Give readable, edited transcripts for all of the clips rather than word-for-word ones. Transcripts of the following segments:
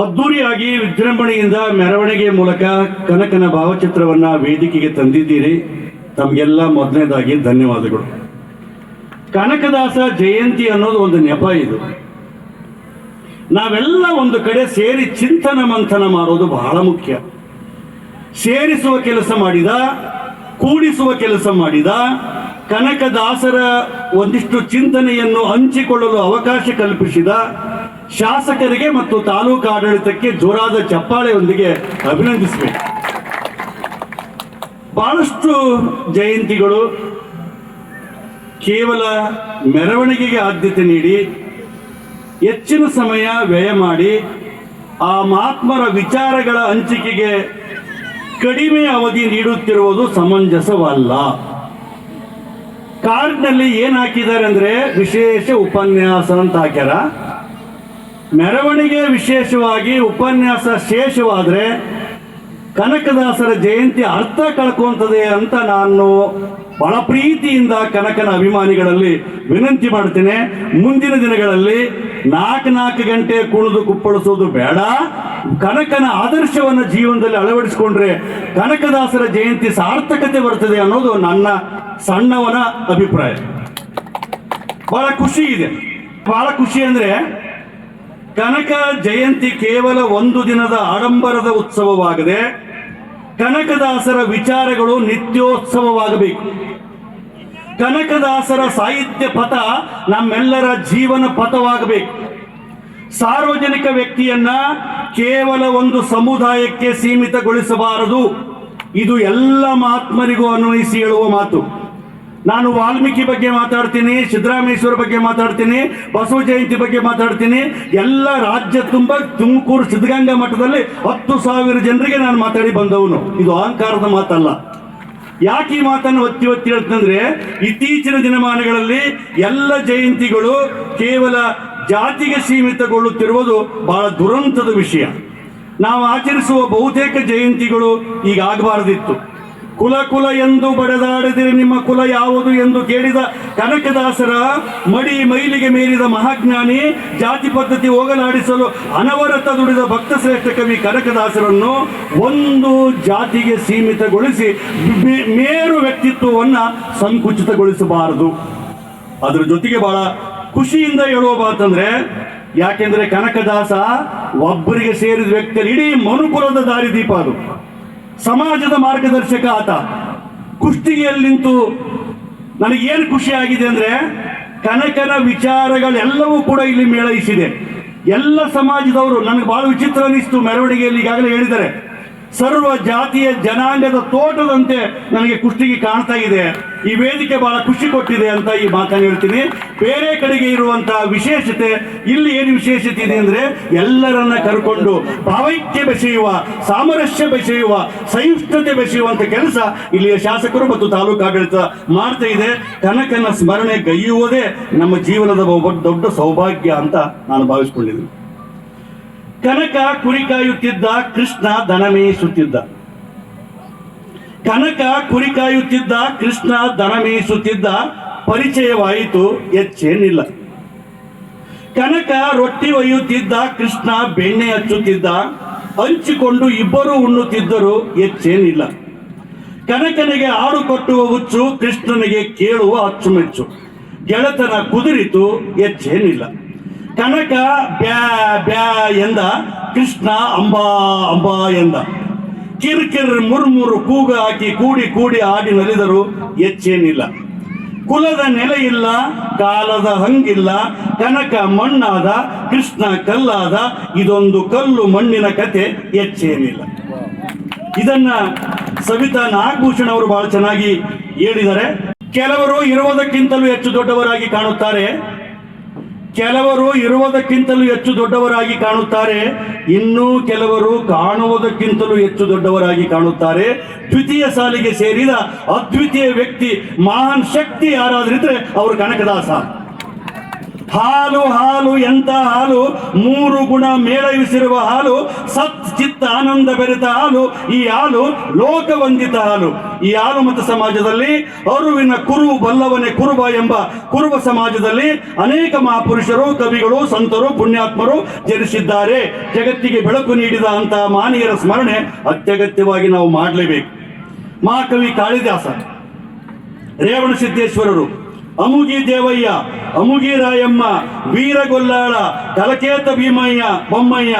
ಅದ್ದೂರಿಯಾಗಿ ವಿಜೃಂಭಣೆಯಿಂದ ಮೆರವಣಿಗೆ ಮೂಲಕ ಕನಕನ ಭಾವಚಿತ್ರವನ್ನ ವೇದಿಕೆಗೆ ತಂದಿದ್ದೀರಿ. ತಮಗೆಲ್ಲ ಮೊದಲನೇದಾಗಿ ಧನ್ಯವಾದಗಳು. ಕನಕದಾಸ ಜಯಂತಿ ಅನ್ನೋದು ಒಂದು ನೆಪ. ಇದು ನಾವೆಲ್ಲ ಒಂದು ಕಡೆ ಸೇರಿ ಚಿಂತನ ಮಂಥನ ಮಾಡೋದು ಬಹಳ ಮುಖ್ಯ. ಸೇರಿಸುವ ಕೆಲಸ ಮಾಡಿದ, ಕೂಡಿಸುವ ಕೆಲಸ ಮಾಡಿದ, ಕನಕದಾಸರ ಒಂದಿಷ್ಟು ಚಿಂತನೆಯನ್ನು ಹಂಚಿಕೊಳ್ಳಲು ಅವಕಾಶ ಕಲ್ಪಿಸಿದ ಶಾಸಕರಿಗೆ ಮತ್ತು ತಾಲೂಕು ಆಡಳಿತಕ್ಕೆ ಜೋರಾದ ಚಪ್ಪಾಳೆಯೊಂದಿಗೆ ಅಭಿನಂದಿಸಬೇಕು. ಬಹಳಷ್ಟು ಜಯಂತಿಗಳು ಕೇವಲ ಮೆರವಣಿಗೆಗೆ ಆದ್ಯತೆ ನೀಡಿ ಹೆಚ್ಚಿನ ಸಮಯ ವ್ಯಯ ಮಾಡಿ ಆ ಮಹಾತ್ಮರ ವಿಚಾರಗಳ ಹಂಚಿಕೆಗೆ ಕಡಿಮೆ ಅವಧಿ ನೀಡುತ್ತಿರುವುದು ಸಮಂಜಸವಲ್ಲ. ಕಾರ್ಡ್ನಲ್ಲಿ ಏನು ಹಾಕಿದ್ದಾರೆ ಅಂದರೆ ವಿಶೇಷ ಉಪನ್ಯಾಸ ಅಂತ ಹಾಕ್ಯಾರ. ಮೆರವಣಿಗೆ ವಿಶೇಷವಾಗಿ, ಉಪನ್ಯಾಸ ಶೇಷವಾದರೆ ಕನಕದಾಸರ ಜಯಂತಿ ಅರ್ಥ ಕಳ್ಕೊಂತದೆ ಅಂತ ನಾನು ಬಹಳ ಪ್ರೀತಿಯಿಂದ ಕನಕನ ಅಭಿಮಾನಿಗಳಲ್ಲಿ ವಿನಂತಿ ಮಾಡ್ತೇನೆ. ಮುಂದಿನ ದಿನಗಳಲ್ಲಿ 4 ಗಂಟೆ ಕುಣಿದು ಕುಪ್ಪಳಿಸೋದು ಬೇಡ. ಕನಕನ ಆದರ್ಶವನ್ನು ಜೀವನದಲ್ಲಿ ಅಳವಡಿಸಿಕೊಂಡ್ರೆ ಕನಕದಾಸರ ಜಯಂತಿ ಸಾರ್ಥಕತೆ ಬರ್ತದೆ ಅನ್ನೋದು ನನ್ನ ಸಣ್ಣವನ ಅಭಿಪ್ರಾಯ. ಬಹಳ ಖುಷಿ ಇದೆ. ಬಹಳ ಖುಷಿ ಅಂದರೆ ಕನಕ ಜಯಂತಿ ಕೇವಲ ಒಂದು ದಿನದ ಆಡಂಬರದ ಉತ್ಸವವಾಗದೆ ಕನಕದಾಸರ ವಿಚಾರಗಳು ನಿತ್ಯೋತ್ಸವವಾಗಬೇಕು. ಕನಕದಾಸರ ಸಾಹಿತ್ಯ ಪಥ ನಮ್ಮೆಲ್ಲರ ಜೀವನ ಪಥವಾಗಬೇಕು. ಸಾರ್ವಜನಿಕ ವ್ಯಕ್ತಿಯನ್ನ ಕೇವಲ ಒಂದು ಸಮುದಾಯಕ್ಕೆ ಸೀಮಿತಗೊಳಿಸಬಾರದು. ಇದು ಎಲ್ಲ ಮಹಾತ್ಮರಿಗೂ ಅನ್ವಯಿಸಿ ಹೇಳುವ ಮಾತು. ನಾನು ವಾಲ್ಮೀಕಿ ಬಗ್ಗೆ ಮಾತಾಡ್ತೀನಿ, ಸಿದ್ದರಾಮೇಶ್ವರ ಬಗ್ಗೆ ಮಾತಾಡ್ತೀನಿ, ಬಸವ ಜಯಂತಿ ಬಗ್ಗೆ ಮಾತಾಡ್ತೀನಿ. ಎಲ್ಲ ರಾಜ್ಯ ತುಂಬ ತುಮಕೂರು ಸಿದ್ಧಗಂಗಾ ಮಠದಲ್ಲಿ 10,000 ಜನರಿಗೆ ನಾನು ಮಾತಾಡಿ ಬಂದವನು. ಇದು ಅಹಂಕಾರದ ಮಾತಲ್ಲ. ಯಾಕೆ ಈ ಮಾತನ್ನು ಒತ್ತಿ ಒತ್ತಿ ಹೇಳ್ತಂದ್ರೆ, ಇತ್ತೀಚಿನ ದಿನಮಾನಗಳಲ್ಲಿ ಎಲ್ಲ ಜಯಂತಿಗಳು ಕೇವಲ ಜಾತಿಗೆ ಸೀಮಿತಗೊಳ್ಳುತ್ತಿರುವುದು ಬಹಳ ದುರಂತದ ವಿಷಯ. ನಾವು ಆಚರಿಸುವ ಬಹುತೇಕ ಜಯಂತಿಗಳು ಈಗ ಆಗಬಾರದಿತ್ತು. ಕುಲ ಕುಲ ಎಂದು ಬಡದಾಡಿದರೆ ನಿಮ್ಮ ಕುಲ ಯಾವುದು ಎಂದು ಕೇಳಿದ ಕನಕದಾಸರ ಮಡಿ ಮೈಲಿಗೆ ಮೇರಿದ ಮಹಾಜ್ಞಾನಿ, ಜಾತಿ ಪದ್ಧತಿ ಹೋಗಲಾಡಿಸಲು ಅನವರತ ದುಡಿದ ಭಕ್ತ ಶ್ರೇಷ್ಠ ಕವಿ ಕನಕದಾಸರನ್ನು ಒಂದು ಜಾತಿಗೆ ಸೀಮಿತಗೊಳಿಸಿ ಮೇರು ವ್ಯಕ್ತಿತ್ವವನ್ನು ಸಂಕುಚಿತಗೊಳಿಸಬಾರದು. ಅದರ ಜೊತೆಗೆ ಬಹಳ ಖುಷಿಯಿಂದ ಹೇಳುವ ಮಾತಂದ್ರೆ, ಯಾಕೆಂದ್ರೆ ಕನಕದಾಸ ಒಬ್ಬರಿಗೆ ಸೇರಿದ ವ್ಯಕ್ತಿಯಲ್ಲಿ ಇಡೀ ಮನುಕುಲದ ದಾರಿದೀಪ. ಅದು ಸಮಾಜದ ಮಾರ್ಗದರ್ಶಕ. ಆತ ಕುಸ್ತಿಗೆಯಲ್ಲಿ ನಿಂತು ನನಗೇನು ಖುಷಿ ಆಗಿದೆ ಅಂದರೆ, ಕನಕನ ವಿಚಾರಗಳೆಲ್ಲವೂ ಕೂಡ ಇಲ್ಲಿ ಮೇಳೈಸಿದೆ. ಎಲ್ಲ ಸಮಾಜದವರು, ನನಗೆ ಬಹಳ ವಿಚಿತ್ರ ಅನಿಸ್ತು. ಮೆರವಣಿಗೆಯಲ್ಲಿ ಈಗಾಗಲೇ ಹೇಳಿದ್ದಾರೆ, ಸರ್ವ ಜಾತಿಯ ಜನಾಂಗದ ತೋಟದಂತೆ ನನಗೆ ಕುಸ್ತಿಗೆ ಕಾಣ್ತಾ ಇದೆ. ಈ ವೇದಿಕೆ ಬಹಳ ಖುಷಿ ಕೊಟ್ಟಿದೆ ಅಂತ ಈ ಮಾತನ್ನು ಹೇಳ್ತೀನಿ. ಬೇರೆ ಕಡೆಗೆ ಇರುವಂತಹ ವಿಶೇಷತೆ, ಇಲ್ಲಿ ಏನು ವಿಶೇಷತೆ ಇದೆ ಅಂದರೆ, ಎಲ್ಲರನ್ನ ಕರ್ಕೊಂಡು ಭಾವೈಕ್ಯ ಬೆಸೆಯುವ, ಸಾಮರಸ್ಯ ಬೆಸೆಯುವ, ಸಹಿಷ್ಣುತೆ ಬೆಸೆಯುವಂಥ ಕೆಲಸ ಇಲ್ಲಿಯ ಶಾಸಕರು ಮತ್ತು ತಾಲೂಕು ಆಡಳಿತ ಮಾಡ್ತಾ ಇದೆ. ಕನಕನ ಸ್ಮರಣೆ ಗೈಯುವುದೇ ನಮ್ಮ ಜೀವನದ ದೊಡ್ಡ ಸೌಭಾಗ್ಯ ಅಂತ ನಾನು ಭಾವಿಸ್ಕೊಂಡಿದ್ದೀನಿ. ಕನಕ ಕುರಿ ಕಾಯುತ್ತಿದ್ದ, ಕೃಷ್ಣ ದನ ಮೇಯಿಸುತ್ತಿದ್ದ. ಕನಕ ಕುರಿ ಕಾಯುತ್ತಿದ್ದ, ಕೃಷ್ಣ ದನ ಮೇಯಿಸುತ್ತಿದ್ದ. ಪರಿಚಯವಾಯಿತು, ಹೆಚ್ಚೇನಿಲ್ಲ. ಕನಕ ರೊಟ್ಟಿ ಒಯ್ಯುತ್ತಿದ್ದ, ಕೃಷ್ಣ ಬೆಣ್ಣೆ ಹಚ್ಚುತ್ತಿದ್ದ. ಹಂಚಿಕೊಂಡು ಇಬ್ಬರು ಉಣ್ಣುತ್ತಿದ್ದರು, ಹೆಚ್ಚೇನಿಲ್ಲ. ಕನಕನಿಗೆ ಆಡು ಕಟ್ಟುವ ಹುಚ್ಚು, ಕೃಷ್ಣನಿಗೆ ಕೇಳುವ ಅಚ್ಚುಮೆಚ್ಚು. ಗೆಳತನ ಕುದುರಿತು, ಹೆಚ್ಚೇನಿಲ್ಲ. ಕನಕ ಬ್ಯಾ ಬ್ಯಾ ಎಂದ, ಕೃಷ್ಣ ಅಂಬಾ ಅಂಬಾ ಎಂದ. ಕಿರ್ಕಿರ್ ಮುರ್ಮುರು ಕೂಗ ಹಾಕಿ ಕೂಡಿ ಕೂಡಿ ಆಡಿ ನಲಿದರು, ಹೆಚ್ಚೇನಿಲ್ಲ. ಕುಲದ ನೆಲೆ ಇಲ್ಲ, ಕಾಲದ ಹಂಗಿಲ್ಲ. ಕನಕ ಮಣ್ಣಾದ, ಕೃಷ್ಣ ಕಲ್ಲಾದ. ಇದೊಂದು ಕಲ್ಲು ಮಣ್ಣಿನ ಕತೆ, ಹೆಚ್ಚೇನಿಲ್ಲ. ಇದನ್ನ ಸವಿತಾ ನಾಗಭೂಷಣ್ ಅವರು ಬಹಳ ಚೆನ್ನಾಗಿ ಹೇಳಿದ್ದಾರೆ. ಕೆಲವರು ಇರುವುದಕ್ಕಿಂತಲೂ ಹೆಚ್ಚು ದೊಡ್ಡವರಾಗಿ ಕಾಣುತ್ತಾರೆ, ಕೆಲವರು ಇರುವುದಕ್ಕಿಂತಲೂ ಹೆಚ್ಚು ದೊಡ್ಡವರಾಗಿ ಕಾಣುತ್ತಾರೆ, ಇನ್ನೂ ಕೆಲವರು ಕಾಣುವುದಕ್ಕಿಂತಲೂ ಹೆಚ್ಚು ದೊಡ್ಡವರಾಗಿ ಕಾಣುತ್ತಾರೆ. ದ್ವಿತೀಯ ಸಾಲಿಗೆ ಸೇರಿದ ಅದ್ವಿತೀಯ ವ್ಯಕ್ತಿ, ಮಹಾನ್ ಶಕ್ತಿ ಯಾರಾದ್ರಿದ್ರೆ ಅವರು ಕನಕದಾಸ. ಹಾಲು ಹಾಲು ಎಂತ ಹಾಲು, ಮೂರು ಗುಣ ಮೇಳವಿಸಿರುವ ಹಾಲು, ಸತ್ ಚಿತ್ತ ಆನಂದ ಬೆರೆತ ಹಾಲು. ಈ ಹಾಲು ಲೋಕವಂದಿತ ಹಾಲು. ಈ ಹಾಲು ಮತ ಸಮಾಜದಲ್ಲಿ ಅರುವಿನ ಕುರು ಬಲ್ಲವನೇ ಕುರುಬ ಎಂಬ ಕುರುಬ ಸಮಾಜದಲ್ಲಿ ಅನೇಕ ಮಹಾಪುರುಷರು, ಕವಿಗಳು, ಸಂತರು, ಪುಣ್ಯಾತ್ಮರು ಜನಿಸಿದ್ದಾರೆ. ಜಗತ್ತಿಗೆ ಬೆಳಕು ನೀಡಿದ ಅಂತಹ ಮಾನೀಯರ ಸ್ಮರಣೆ ಅತ್ಯಗತ್ಯವಾಗಿ ನಾವು ಮಾಡಲೇಬೇಕು. ಮಹಾಕವಿ ಕಾಳಿದಾಸ, ರೇವಣ ಸಿದ್ದೇಶ್ವರರು, ಅಮುಗಿ ದೇವಯ್ಯ, ಅಮುಗಿ ರಾಯಮ್ಮ, ವೀರಗೊಲ್ಲಾಳ, ಕಲಕೇತ ಭೀಮಯ್ಯ ಬೊಮ್ಮಯ್ಯ,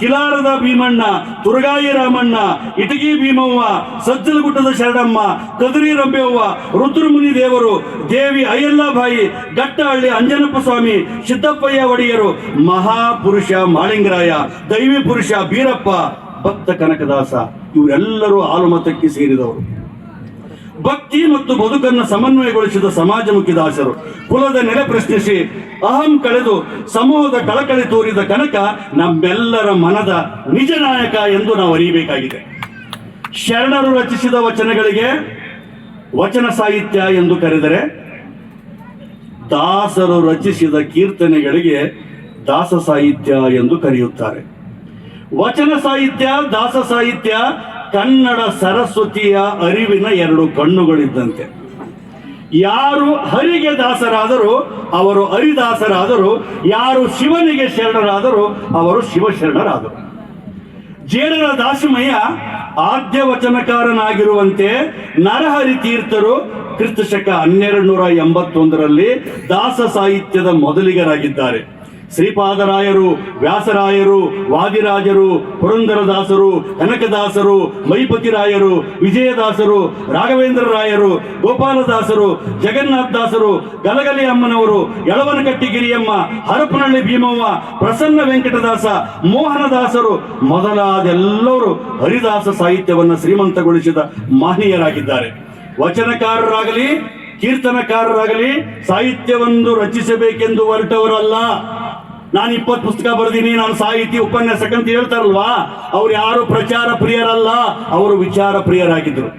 ಕಿಲಾರದ ಭೀಮಣ್ಣ, ತುರಗಾಯಿ ರಾಮಣ್ಣ, ಇಟಗಿ ಭೀಮವ್ವ, ಸಜ್ಜಲಗುಟ್ಟದ ಶರಣಮ್ಮ, ಕದರಿ ರಂಬೆವ್ವ, ರುದ್ರಮುನಿ ದೇವರು, ದೇವಿ ಅಯ್ಯಲ್ಲಾಬಾಯಿ, ಗಟ್ಟಹಳ್ಳಿ ಅಂಜನಪ್ಪ ಸ್ವಾಮಿ, ಸಿದ್ದಪ್ಪಯ್ಯ ಒಡೆಯರು, ಮಹಾಪುರುಷ ಮಾಳಿಂಗರಾಯ, ದೈವಿ ಪುರುಷ ಬೀರಪ್ಪ, ಭಕ್ತ ಕನಕದಾಸ, ಇವರೆಲ್ಲರೂ ಹಾಲುಮತಕ್ಕೆ ಸೇರಿದವರು. ಭಕ್ತಿ ಮತ್ತು ಬದುಕನ್ನು ಸಮನ್ವಯಗೊಳಿಸಿದ ಸಮಾಜಮುಖಿ ದಾಸರು. ಕುಲದ ನೆಲೆ ಪ್ರಶ್ನಿಸಿ ಅಹಂ ಕಳೆದು ಸಮೂಹದ ಕಳಕಳಿ ತೋರಿದ ಕನಕ ನಮ್ಮೆಲ್ಲರ ಮನದ ನಿಜ ನಾಯಕ ಎಂದು ನಾವು ಅರಿಯಬೇಕಾಗಿದೆ. ಶರಣರು ರಚಿಸಿದ ವಚನಗಳಿಗೆ ವಚನ ಸಾಹಿತ್ಯ ಎಂದು ಕರೆದರೆ, ದಾಸರು ರಚಿಸಿದ ಕೀರ್ತನೆಗಳಿಗೆ ದಾಸ ಸಾಹಿತ್ಯ ಎಂದು ಕರೆಯುತ್ತಾರೆ. ವಚನ ಸಾಹಿತ್ಯ, ದಾಸ ಸಾಹಿತ್ಯ ಕನ್ನಡ ಸರಸ್ವತಿಯ ಅರಿವಿನ ಎರಡು ಕಣ್ಣುಗಳಿದ್ದಂತೆ. ಯಾರು ಹರಿಗೆ ದಾಸರಾದರೂ ಅವರು ಹರಿದಾಸರಾದರು, ಯಾರು ಶಿವನಿಗೆ ಶರಣರಾದರೂ ಅವರು ಶಿವಶರಣರಾದರು. ಜೇಡರ ದಾಸಿಮಯ್ಯ ಆದ್ಯ ವಚನಕಾರನಾಗಿರುವಂತೆ ನರಹರಿ ತೀರ್ಥರು ಕ್ರಿಸ್ತಶಕ 1281ರಲ್ಲಿ ದಾಸ ಸಾಹಿತ್ಯದ ಮೊದಲಿಗರಾಗಿದ್ದಾರೆ. ಶ್ರೀಪಾದರಾಯರು, ವ್ಯಾಸರಾಯರು, ವಾದಿರಾಜರು, ಪುರಂದರದಾಸರು, ಕನಕದಾಸರು, ಮೈಪತಿರಾಯರು, ವಿಜಯದಾಸರು, ರಾಘವೇಂದ್ರ ರಾಯರು, ಗೋಪಾಲದಾಸರು, ಜಗನ್ನಾಥದಾಸರು, ಗಲಗಲಿ ಅಮ್ಮನವರು, ಯಳವನಕಟ್ಟಿ ಗಿರಿಯಮ್ಮ, ಹರಪನಹಳ್ಳಿ ಭೀಮವ್ವ, ಪ್ರಸನ್ನ ವೆಂಕಟದಾಸ, ಮೋಹನದಾಸರು ಮೊದಲಾದೆಲ್ಲರೂ ಹರಿದಾಸ ಸಾಹಿತ್ಯವನ್ನು ಶ್ರೀಮಂತಗೊಳಿಸಿದ ಮಹನೀಯರಾಗಿದ್ದಾರೆ. ವಚನಕಾರರಾಗಲಿ ಕೀರ್ತನಕಾರರಾಗಲಿ ಸಾಹಿತ್ಯವನ್ನು ರಚಿಸಬೇಕೆಂದು ಹೊರಟವರಲ್ಲ. ನಾನು 20 ಪುಸ್ತಕ ಬರೆದೀನಿ, ನಾನು ಸಾಹಿತಿ ಉಪನ್ಯಾಸಕ ಅಂತ ಹೇಳ್ತಾರಲ್ವಾ, ಅವ್ರು ಯಾರು ಪ್ರಚಾರ ಪ್ರಿಯರಲ್ಲ, ಅವರು ವಿಚಾರ ಪ್ರಿಯರಾಗಿದ್ದರು.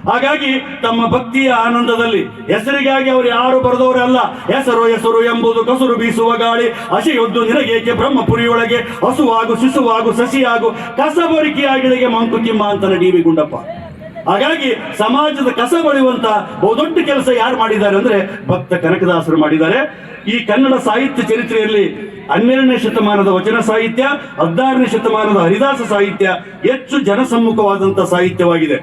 ಹಾಗಾಗಿ ತಮ್ಮ ಭಕ್ತಿಯ ಆನಂದದಲ್ಲಿ ಹೆಸರಿಗಾಗಿ ಅವರು ಯಾರು ಬರೆದವರಲ್ಲ. ಹೆಸರು ಹೆಸರು ಎಂಬುದು ಕಸುರು ಬೀಸುವ ಗಾಳಿ, ಹಸಿಯೊದ್ದು ನಿನಗೇಕೆ ಬ್ರಹ್ಮಪುರಿಯೊಳಗೆ, ಹಸುವಾಗು ಶಿಶುವಾಗು ಸಸಿಯಾಗು ಕಸಬರಿಕೆಯಾಗಿಳಿಗೆ ಮಂಕುತಿಮ್ಮ ಅಂತಾನೆ ಡಿ ವಿ ಗುಂಡಪ್ಪ. ಹಾಗಾಗಿ ಸಮಾಜದ ಕಸ ಬಳಿಯುವಂತ ಬಹುದೊಡ್ಡ ಕೆಲಸ ಯಾರು ಮಾಡಿದ್ದಾರೆ ಅಂದ್ರೆ ಭಕ್ತ ಕನಕದಾಸರು ಮಾಡಿದ್ದಾರೆ. ಈ ಕನ್ನಡ ಸಾಹಿತ್ಯ ಚರಿತ್ರೆಯಲ್ಲಿ 12ನೇ ಶತಮಾನದ ವಚನ ಸಾಹಿತ್ಯ, 16ನೇ ಶತಮಾನದ ಹರಿದಾಸ ಸಾಹಿತ್ಯ ಹೆಚ್ಚು ಜನಸಮ್ಮುಖವಾದಂಥ ಸಾಹಿತ್ಯವಾಗಿದೆ.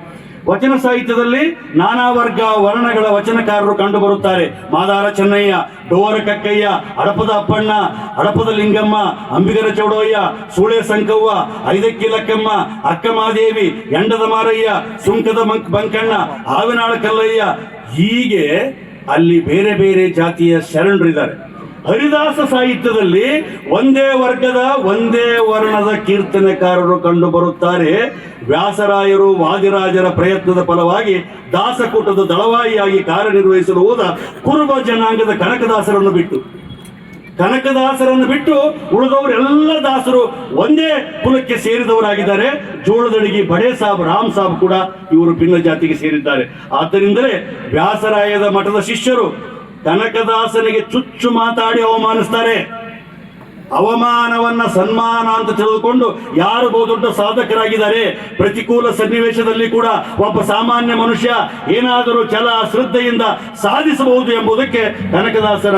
ವಚನ ಸಾಹಿತ್ಯದಲ್ಲಿ ನಾನಾ ವರ್ಗ ವರ್ಣಗಳ ವಚನಕಾರರು ಕಂಡು ಬರುತ್ತಾರೆ. ಮಾದಾರ ಚೆನ್ನಯ್ಯ, ಡೋರ ಕಕ್ಕಯ್ಯ, ಹಡಪದ ಅಪ್ಪಣ್ಣ, ಹಡಪದ ಲಿಂಗಮ್ಮ, ಅಂಬಿಗರ ಚೌಡಯ್ಯ, ಸೂಳೆ ಸಂಕವ್ವ, ಐದಕ್ಕಿ ಲಕ್ಕಮ್ಮ, ಅಕ್ಕಮಾದೇವಿ, ಎಂಡದ ಮಾರಯ್ಯ, ಸುಂಕದ ಬಂಕಣ್ಣ, ಹಾವಿನಾಳ ಕಲ್ಲಯ್ಯ, ಹೀಗೆ ಅಲ್ಲಿ ಬೇರೆ ಬೇರೆ ಜಾತಿಯ ಶರಣರಿದ್ದಾರೆ. ಹರಿದಾಸ ಸಾಹಿತ್ಯದಲ್ಲಿ ಒಂದೇ ವರ್ಗದ ಒಂದೇ ವರ್ಣದ ಕೀರ್ತನೆಕಾರರು ಕಂಡು ಬರುತ್ತಾರೆ. ವ್ಯಾಸರಾಯರು, ವಾದಿರಾಜರ ಪ್ರಯತ್ನದ ಫಲವಾಗಿ ದಾಸಕೂಟದ ದಳವಾಯಿಯಾಗಿ ಕಾರ್ಯನಿರ್ವಹಿಸಲು ಹೋದ ಕುರುಬ ಜನಾಂಗದ ಕನಕದಾಸರನ್ನು ಬಿಟ್ಟು ಉಳಿದವರೆಲ್ಲ ದಾಸರು ಒಂದೇ ಕುಲಕ್ಕೆ ಸೇರಿದವರಾಗಿದ್ದಾರೆ. ಜೋಳದಡಿಗೆ ಬಡೇ ಸಾಬ್, ರಾಮ್ ಸಾಬ್ ಕೂಡ ಇವರು ಭಿನ್ನ ಜಾತಿಗೆ ಸೇರಿದ್ದಾರೆ. ಆದ್ದರಿಂದಲೇ ವ್ಯಾಸರಾಯದ ಮಠದ ಶಿಷ್ಯರು ಕನಕದಾಸನಿಗೆ ಚುಚ್ಚು ಮಾತಾಡಿ ಅವಮಾನಿಸ್ತಾರೆ. ಅವಮಾನವನ್ನ ಸನ್ಮಾನ ಅಂತ ತಿಳಿದುಕೊಂಡು ಯಾರು ಬಹುದೊಡ್ಡ ಸಾಧಕರಾಗಿದ್ದಾರೆ. ಪ್ರತಿಕೂಲ ಸನ್ನಿವೇಶದಲ್ಲಿ ಕೂಡ ಒಬ್ಬ ಸಾಮಾನ್ಯ ಮನುಷ್ಯ ಏನಾದರೂ ಛಲ ಶ್ರದ್ಧೆಯಿಂದ ಸಾಧಿಸಬಹುದು ಎಂಬುದಕ್ಕೆ ಕನಕದಾಸರ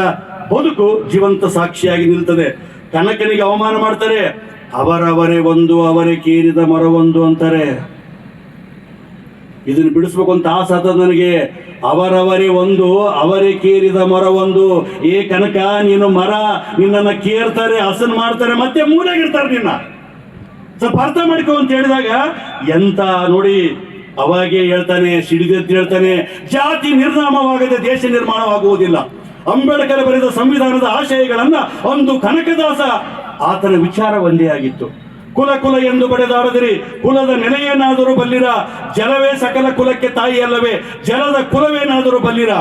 ಬದುಕು ಜೀವಂತ ಸಾಕ್ಷಿಯಾಗಿ ನಿಲ್ತದೆ. ಕನಕನಿಗೆ ಅವಮಾನ ಮಾಡ್ತಾರೆ. ಅವರವರೇ ಒಂದು ಅವರೇ ಕೇರಿದ ಮರವೊಂದು ಅಂತಾರೆ. ಇದನ್ನು ಬಿಡಿಸ್ಬೇಕು ಅಂತ ಆಸಾದ ನನಗೆ. ಅವರವರೇ ಒಂದು ಅವರೇ ಕೇರಿದ ಮರ ಒಂದು. ಏ ಕನಕ, ನೀನು ಮರ, ನಿನ್ನನ್ನು ಕೇರ್ತಾರೆ, ಹಸನ್ ಮಾಡ್ತಾರೆ, ಮತ್ತೆ ಮೂಲೆಗಿರ್ತಾರೆ. ನಿನ್ನ ಸ್ವಲ್ಪ ಅರ್ಥ ಮಾಡಿಕೊ ಅಂತ ಹೇಳಿದಾಗ ಎಂತ ನೋಡಿ, ಅವಾಗೇ ಹೇಳ್ತಾನೆ, ಸಿಡಿದೆದ್ದು ಹೇಳ್ತಾನೆ, ಜಾತಿ ನಿರ್ನಾಮವಾಗದೆ ದೇಶ ನಿರ್ಮಾಣವಾಗುವುದಿಲ್ಲ. ಅಂಬೇಡ್ಕರ್ ಬರೆದ ಸಂವಿಧಾನದ ಆಶಯಗಳನ್ನ ಒಂದು ಕನಕದಾಸ, ಆತನ ವಿಚಾರ ಒಂದೇ ಆಗಿತ್ತು. ಕುಲ ಕುಲ ಎಂದು ಬಡೆದಾಡದಿರಿ, ಕುಲದ ನೆಲೆಯೇನಾದರೂ ಬಲ್ಲಿರ, ಜಲವೇ ಸಕಲ ಕುಲಕ್ಕೆ ತಾಯಿ ಅಲ್ಲವೇ, ಜಲದ ಕುಲವೇನಾದರೂ ಬಲ್ಲಿರ,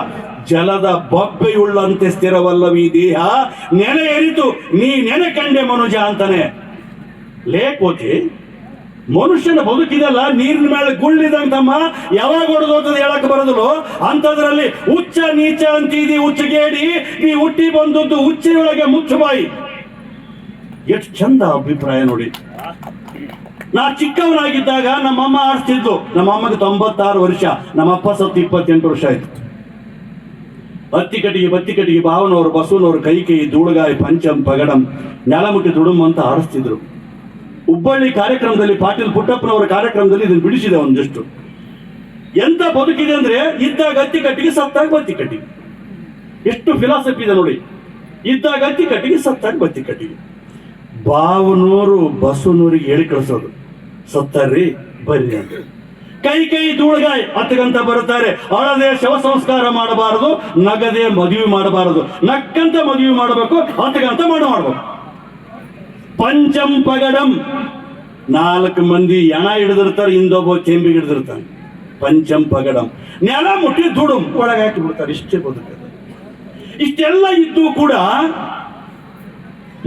ಜಲದ ಬೊಬ್ಬೆಯುಳ್ಳಂತೆ ಸ್ಥಿರವಲ್ಲವೀ ದೇಹ, ನೆನೆ ಎರಿತು ನೀ ನೆನೆ ಕಂಡೆ ಮನುಜ ಅಂತಾನೆ. ಲೇ ಕೋತಿ, ಮನುಷ್ಯನ ಬದುಕಿದೆಲ್ಲ ನೀರಿನ ಮೇಲೆ ಗುಳ್ಳಿದಂಗ ತಮ್ಮ ಯಾವಾಗ ಹೊಡೆದೋತದ ಹೇಳಕ್ ಬರೋದಿಲ್ಲ. ಅಂತದ್ರಲ್ಲಿ ಉಚ್ಚ ನೀಚ ಅಂತಿದಿ, ಉಚ್ಚಗೇಡಿ ನೀ ಹುಟ್ಟಿ ಬಂದದ್ದು ಉಚ್ಚೆಯೊಳಗೆ ಮುಚ್ಚುಬಾಯಿ. ಎಷ್ಟು ಚಂದ ಅಭಿಪ್ರಾಯ ನೋಡಿ. ನಾ ಚಿಕ್ಕವನಾಗಿದ್ದಾಗ ನಮ್ಮಮ್ಮ ಆಡಿಸ್ತಿದ್ಲು. ನಮ್ಮಮ್ಮಗೆ 96 ವರ್ಷ, ನಮ್ಮಪ್ಪ ಸತ್ತು 28 ವರ್ಷ ಆಯ್ತು. ಹತ್ತಿ ಕಟ್ಟಿಗೆ ಭಾವನವರು ಬಸವನವರು ಕೈ ಧೂಳುಗಾಯಿ ಪಂಚಂ ಪಗಡಂ ನೆಲ ಮುಟ್ಟಿ ದುಡುಮ್ ಅಂತ ಆಡಿಸ್ತಿದ್ರು. ಹುಬ್ಬಳ್ಳಿ ಕಾರ್ಯಕ್ರಮದಲ್ಲಿ ಪಾಟೀಲ್ ಪುಟ್ಟಪ್ಪನವರ ಕಾರ್ಯಕ್ರಮದಲ್ಲಿ ಇದನ್ನು ಬಿಡಿಸಿದೆ ಒಂದಷ್ಟು. ಎಂತ ಬದುಕಿದೆ ಅಂದ್ರೆ ಇದ್ದಾಗ ಹತ್ತಿ ಕಟ್ಟಿಗೆ, ಸತ್ತಾಗ ಬತ್ತಿ ಕಟ್ಟಿಗೆ. ಎಷ್ಟು ಫಿಲಾಸಫಿ ಇದೆ ನೋಡಿ. ಇದ್ದಾಗ ಹತ್ತಿ ಕಟ್ಟಿಗೆ, ಸತ್ತಾಗ ಬತ್ತಿ ಕಟ್ಟಿಗೆ. ಭಾವನೂರು ಬಸವನೂರಿಗೆ ಹೇಳಿ ಕಳಿಸೋದು, ಸತ್ತಾರ್ರಿ ಬರ್ರಿ ಅಂತ. ಕೈ ಧೂಳುಗಾಯಿ ಹತ್ತಗಂತ ಬರುತ್ತಾರೆ. ಅಳದೆ ಶವ ಸಂಸ್ಕಾರ ಮಾಡಬಾರದು, ನಗದೆ ಮದುವೆ ಮಾಡಬಾರದು. ನಕ್ಕಂತ ಮದುವೆ ಮಾಡಬೇಕು, ಹತ್ತಗಂತ ಮಾಡಬೇಕು. ಪಂಚಂ ಪಗಡಂ 4 ಮಂದಿ ಎಣ ಹಿಡಿದಿರ್ತಾರೆ, ಇಂದೊಬ್ಬ ಚೆಂಬಿಗೆ ಹಿಡಿದಿರ್ತಾನೆ. ಪಂಚಂ ಪಗಡಂ ನೆಲ ಮುಟ್ಟಿ ದುಡುಮ್ ಒಳಗೆ ಹಾಕಿ ಬಿಡ್ತಾರೆ. ಇಷ್ಟೇ ಬದುಕದು. ಇಷ್ಟೆಲ್ಲ ಇದ್ದು ಕೂಡ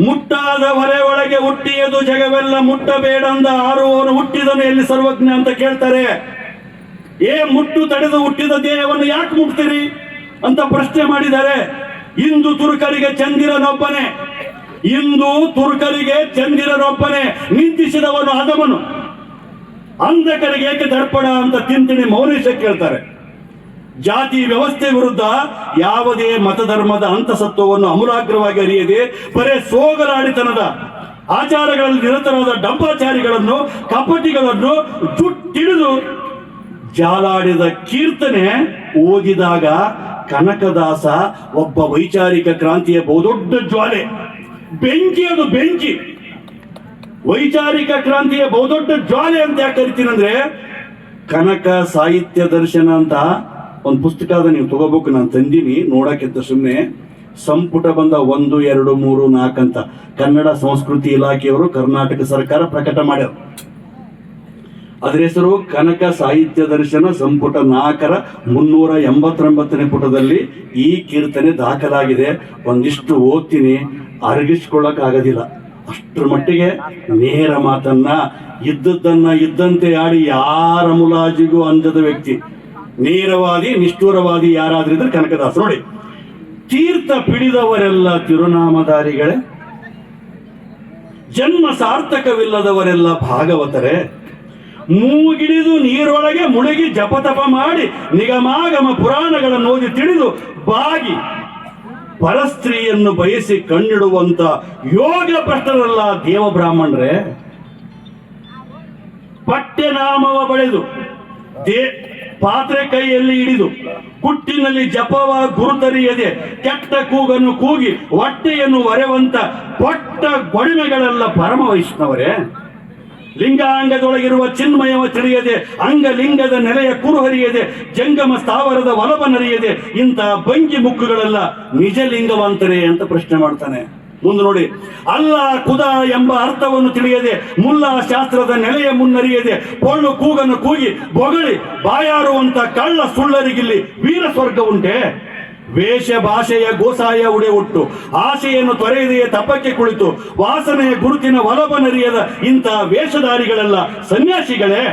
ಮುಟ್ಟಾದ ಹೊರೆ ಒಳಗೆ ಹುಟ್ಟಿಯದು ಜಗವೆಲ್ಲ ಮುಟ್ಟಬೇಡಂದ ಆರುವವನು ಹುಟ್ಟಿದನು ಎಲ್ಲಿ ಸರ್ವಜ್ಞ ಅಂತ ಕೇಳ್ತಾರೆ. ಮುಟ್ಟು ತಡೆದು ಹುಟ್ಟಿದ ದೇಹವನ್ನು ಯಾಕೆ ಮುಟ್ತೀರಿ ಅಂತ ಪ್ರಶ್ನೆ ಮಾಡಿದ್ದಾರೆ. ಇಂದು ತುರುಕರಿಗೆ ಚಂದಿರನೊಬ್ಬನೇ, ಇಂದು ತುರುಕರಿಗೆ ಚಂದಿರನೊಬ್ಬನೇ, ನಿಂದಿಸಿದವನು ಅದವನು. ಅಂಧಕರಿಗೆ ಏಕೆ ದರ್ಪಣ ಅಂತ ತಿಂತಿಣಿ ಮೌನೇಶ ಕೇಳ್ತಾರೆ. ಜಾತಿ ವ್ಯವಸ್ಥೆ ವಿರುದ್ಧ ಯಾವುದೇ ಮತಧರ್ಮದ ಅಂತಸತ್ವವನ್ನು ಅಮೂಲಾಗ್ರವಾಗಿ ಅರಿಯದೆ ಬರೇ ಸೋಗಲಾಡಿತನದ ಆಚಾರಗಳಲ್ಲಿ ನಿರತರಾದ ಡಂಬಾಚಾರಿಗಳನ್ನು, ಕಪಟಿಗಳನ್ನು ಜುಟ್ಟಿಡಿದು ಜಾಲಾಡಿದ ಕೀರ್ತನೆ ಓದಿದಾಗ ಕನಕದಾಸ ಒಬ್ಬ ವೈಚಾರಿಕ ಕ್ರಾಂತಿಯ ಬಹುದೊಡ್ಡ ಜ್ವಾಲೆ, ಬೆಂಕಿ. ಅದು ಬೆಂಕಿ. ವೈಚಾರಿಕ ಕ್ರಾಂತಿಯ ಬಹುದೊಡ್ಡ ಜ್ವಾಲೆ ಅಂತ ಯಾಕೆ ಕರಿತೀನಂದ್ರೆ, ಕನಕ ಸಾಹಿತ್ಯ ದರ್ಶನ ಅಂತ ಒಂದು ಪುಸ್ತಕದ ನೀವು ತಗೋಬೇಕು. ನಾನು ತಂದೀನಿ ನೋಡಕ್ಕಿಂತ ಸುಮ್ಮನೆ. ಸಂಪುಟ ಬಂದ 1, 2, 3, 4 ಅಂತ ಕನ್ನಡ ಸಂಸ್ಕೃತಿ ಇಲಾಖೆಯವರು ಕರ್ನಾಟಕ ಸರ್ಕಾರ ಪ್ರಕಟ ಮಾಡ್ಯಾರ. ಅದರ ಹೆಸರು ಕನಕ ಸಾಹಿತ್ಯ ದರ್ಶನ. ಸಂಪುಟ 4ರ 389ನೇ ಪುಟದಲ್ಲಿ ಈ ಕೀರ್ತನೆ ದಾಖಲಾಗಿದೆ. ಒಂದಿಷ್ಟು ಓದ್ತೀನಿ, ಅರಗಿಸ್ಕೊಳ್ಳಕ್ ಆಗೋದಿಲ್ಲ. ಅಷ್ಟರ ಮಟ್ಟಿಗೆ ನೇರ ಮಾತನ್ನ ಇದ್ದದ್ದನ್ನ ಇದ್ದಂತೆ ಆಡಿ ಯಾರ ಮುಲಾಜಿಗೂ ಅಂಜದ ವ್ಯಕ್ತಿ. ನೇರವಾದಿ, ನಿಷ್ಠೂರವಾದಿ ಯಾರಾದ್ರಿದ್ರೆ ಕನಕದಾಸ. ನೋಡಿ, ತೀರ್ಥ ಪಿಡಿದವರೆಲ್ಲ ತಿರುನಾಮಧಾರಿಗಳೇ, ಜನ್ಮ ಸಾರ್ಥಕವಿಲ್ಲದವರೆಲ್ಲ ಭಾಗವತರೇ, ಮೂಗಿಡಿದು ನೀರೊಳಗೆ ಮುಳುಗಿ ಜಪತಪ ಮಾಡಿ ನಿಗಮಾಗಮ ಪುರಾಣಗಳನ್ನು ಓದಿ ತಿಳಿದು ಬಾಗಿ ಪರಸ್ತ್ರೀಯನ್ನು ಬಯಸಿ ಕಣ್ಣಿಡುವಂತ ಯೋಗ ಭ್ರಷ್ಟರಲ್ಲ ದೇವ ಬ್ರಾಹ್ಮಣರೇ. ಪಠ್ಯನಾಮವ ಬಳೆದು ಪಾತ್ರೆ ಕೈಯಲ್ಲಿ ಹಿಡಿದು ಕುಟ್ಟಿನಲ್ಲಿ ಜಪವ ಗುರುತರಿಯದೆ ಕೆಟ್ಟ ಕೂಗನ್ನು ಕೂಗಿ ಹೊಟ್ಟೆಯನ್ನು ಒರೆವಂತ ಪೊಟ್ಟ ಗೊಡಿಮೆಗಳೆಲ್ಲ ಪರಮ ವೈಷ್ಣವರೇ. ಲಿಂಗಾಂಗದೊಳಗಿರುವ ಚಿನ್ಮಯವ ತಿಳಿಯದೆ, ಅಂಗಲಿಂಗದ ನೆಲೆಯ ಕುರುಹರಿಯದೆ, ಜಂಗಮ ಸ್ಥಾವರದ ಒಲಬನರಿಯದೆ ಇಂಥ ಭಂಗಿ ಮುಕ್ಕುಗಳೆಲ್ಲ ನಿಜ ಲಿಂಗವಂತರೇ ಅಂತ ಪ್ರಶ್ನೆ ಮಾಡ್ತಾನೆ. ಮುಂದೆ ನೋಡಿ, ಅಲ್ಲ ಕುದ ಎಂಬ ಅರ್ಥವನ್ನು ತಿಳಿಯದೆ, ಮುಲ್ಲಾ ಶಾಸ್ತ್ರದ ನೆಲೆಯ ಮುನ್ನರಿಯದೆ, ಪೊಳ್ಳು ಕೂಗನ್ನು ಕೂಗಿ ಬೊಗಳಿ ಬಾಯಾರುವಂತ ಕಳ್ಳ ಸುಳ್ಳರಿಗಿಲ್ಲಿ ವೀರ ಸ್ವರ್ಗ ಉಂಟೆ. ವೇಷ ಭಾಷೆಯ ಗೋಸಾಯ ಉಡೆ ಉಟ್ಟು ಆಶೆಯನ್ನು ತೊರೆಯದೆಯೇ ತಪಕ್ಕೆ ಕುಳಿತು ವಾಸನೆಯ ಗುರುತಿನ ಒಲಬನರಿಯದ ಇಂಥ ವೇಷಧಾರಿಗಳೆಲ್ಲ ಸನ್ಯಾಸಿಗಳೇ.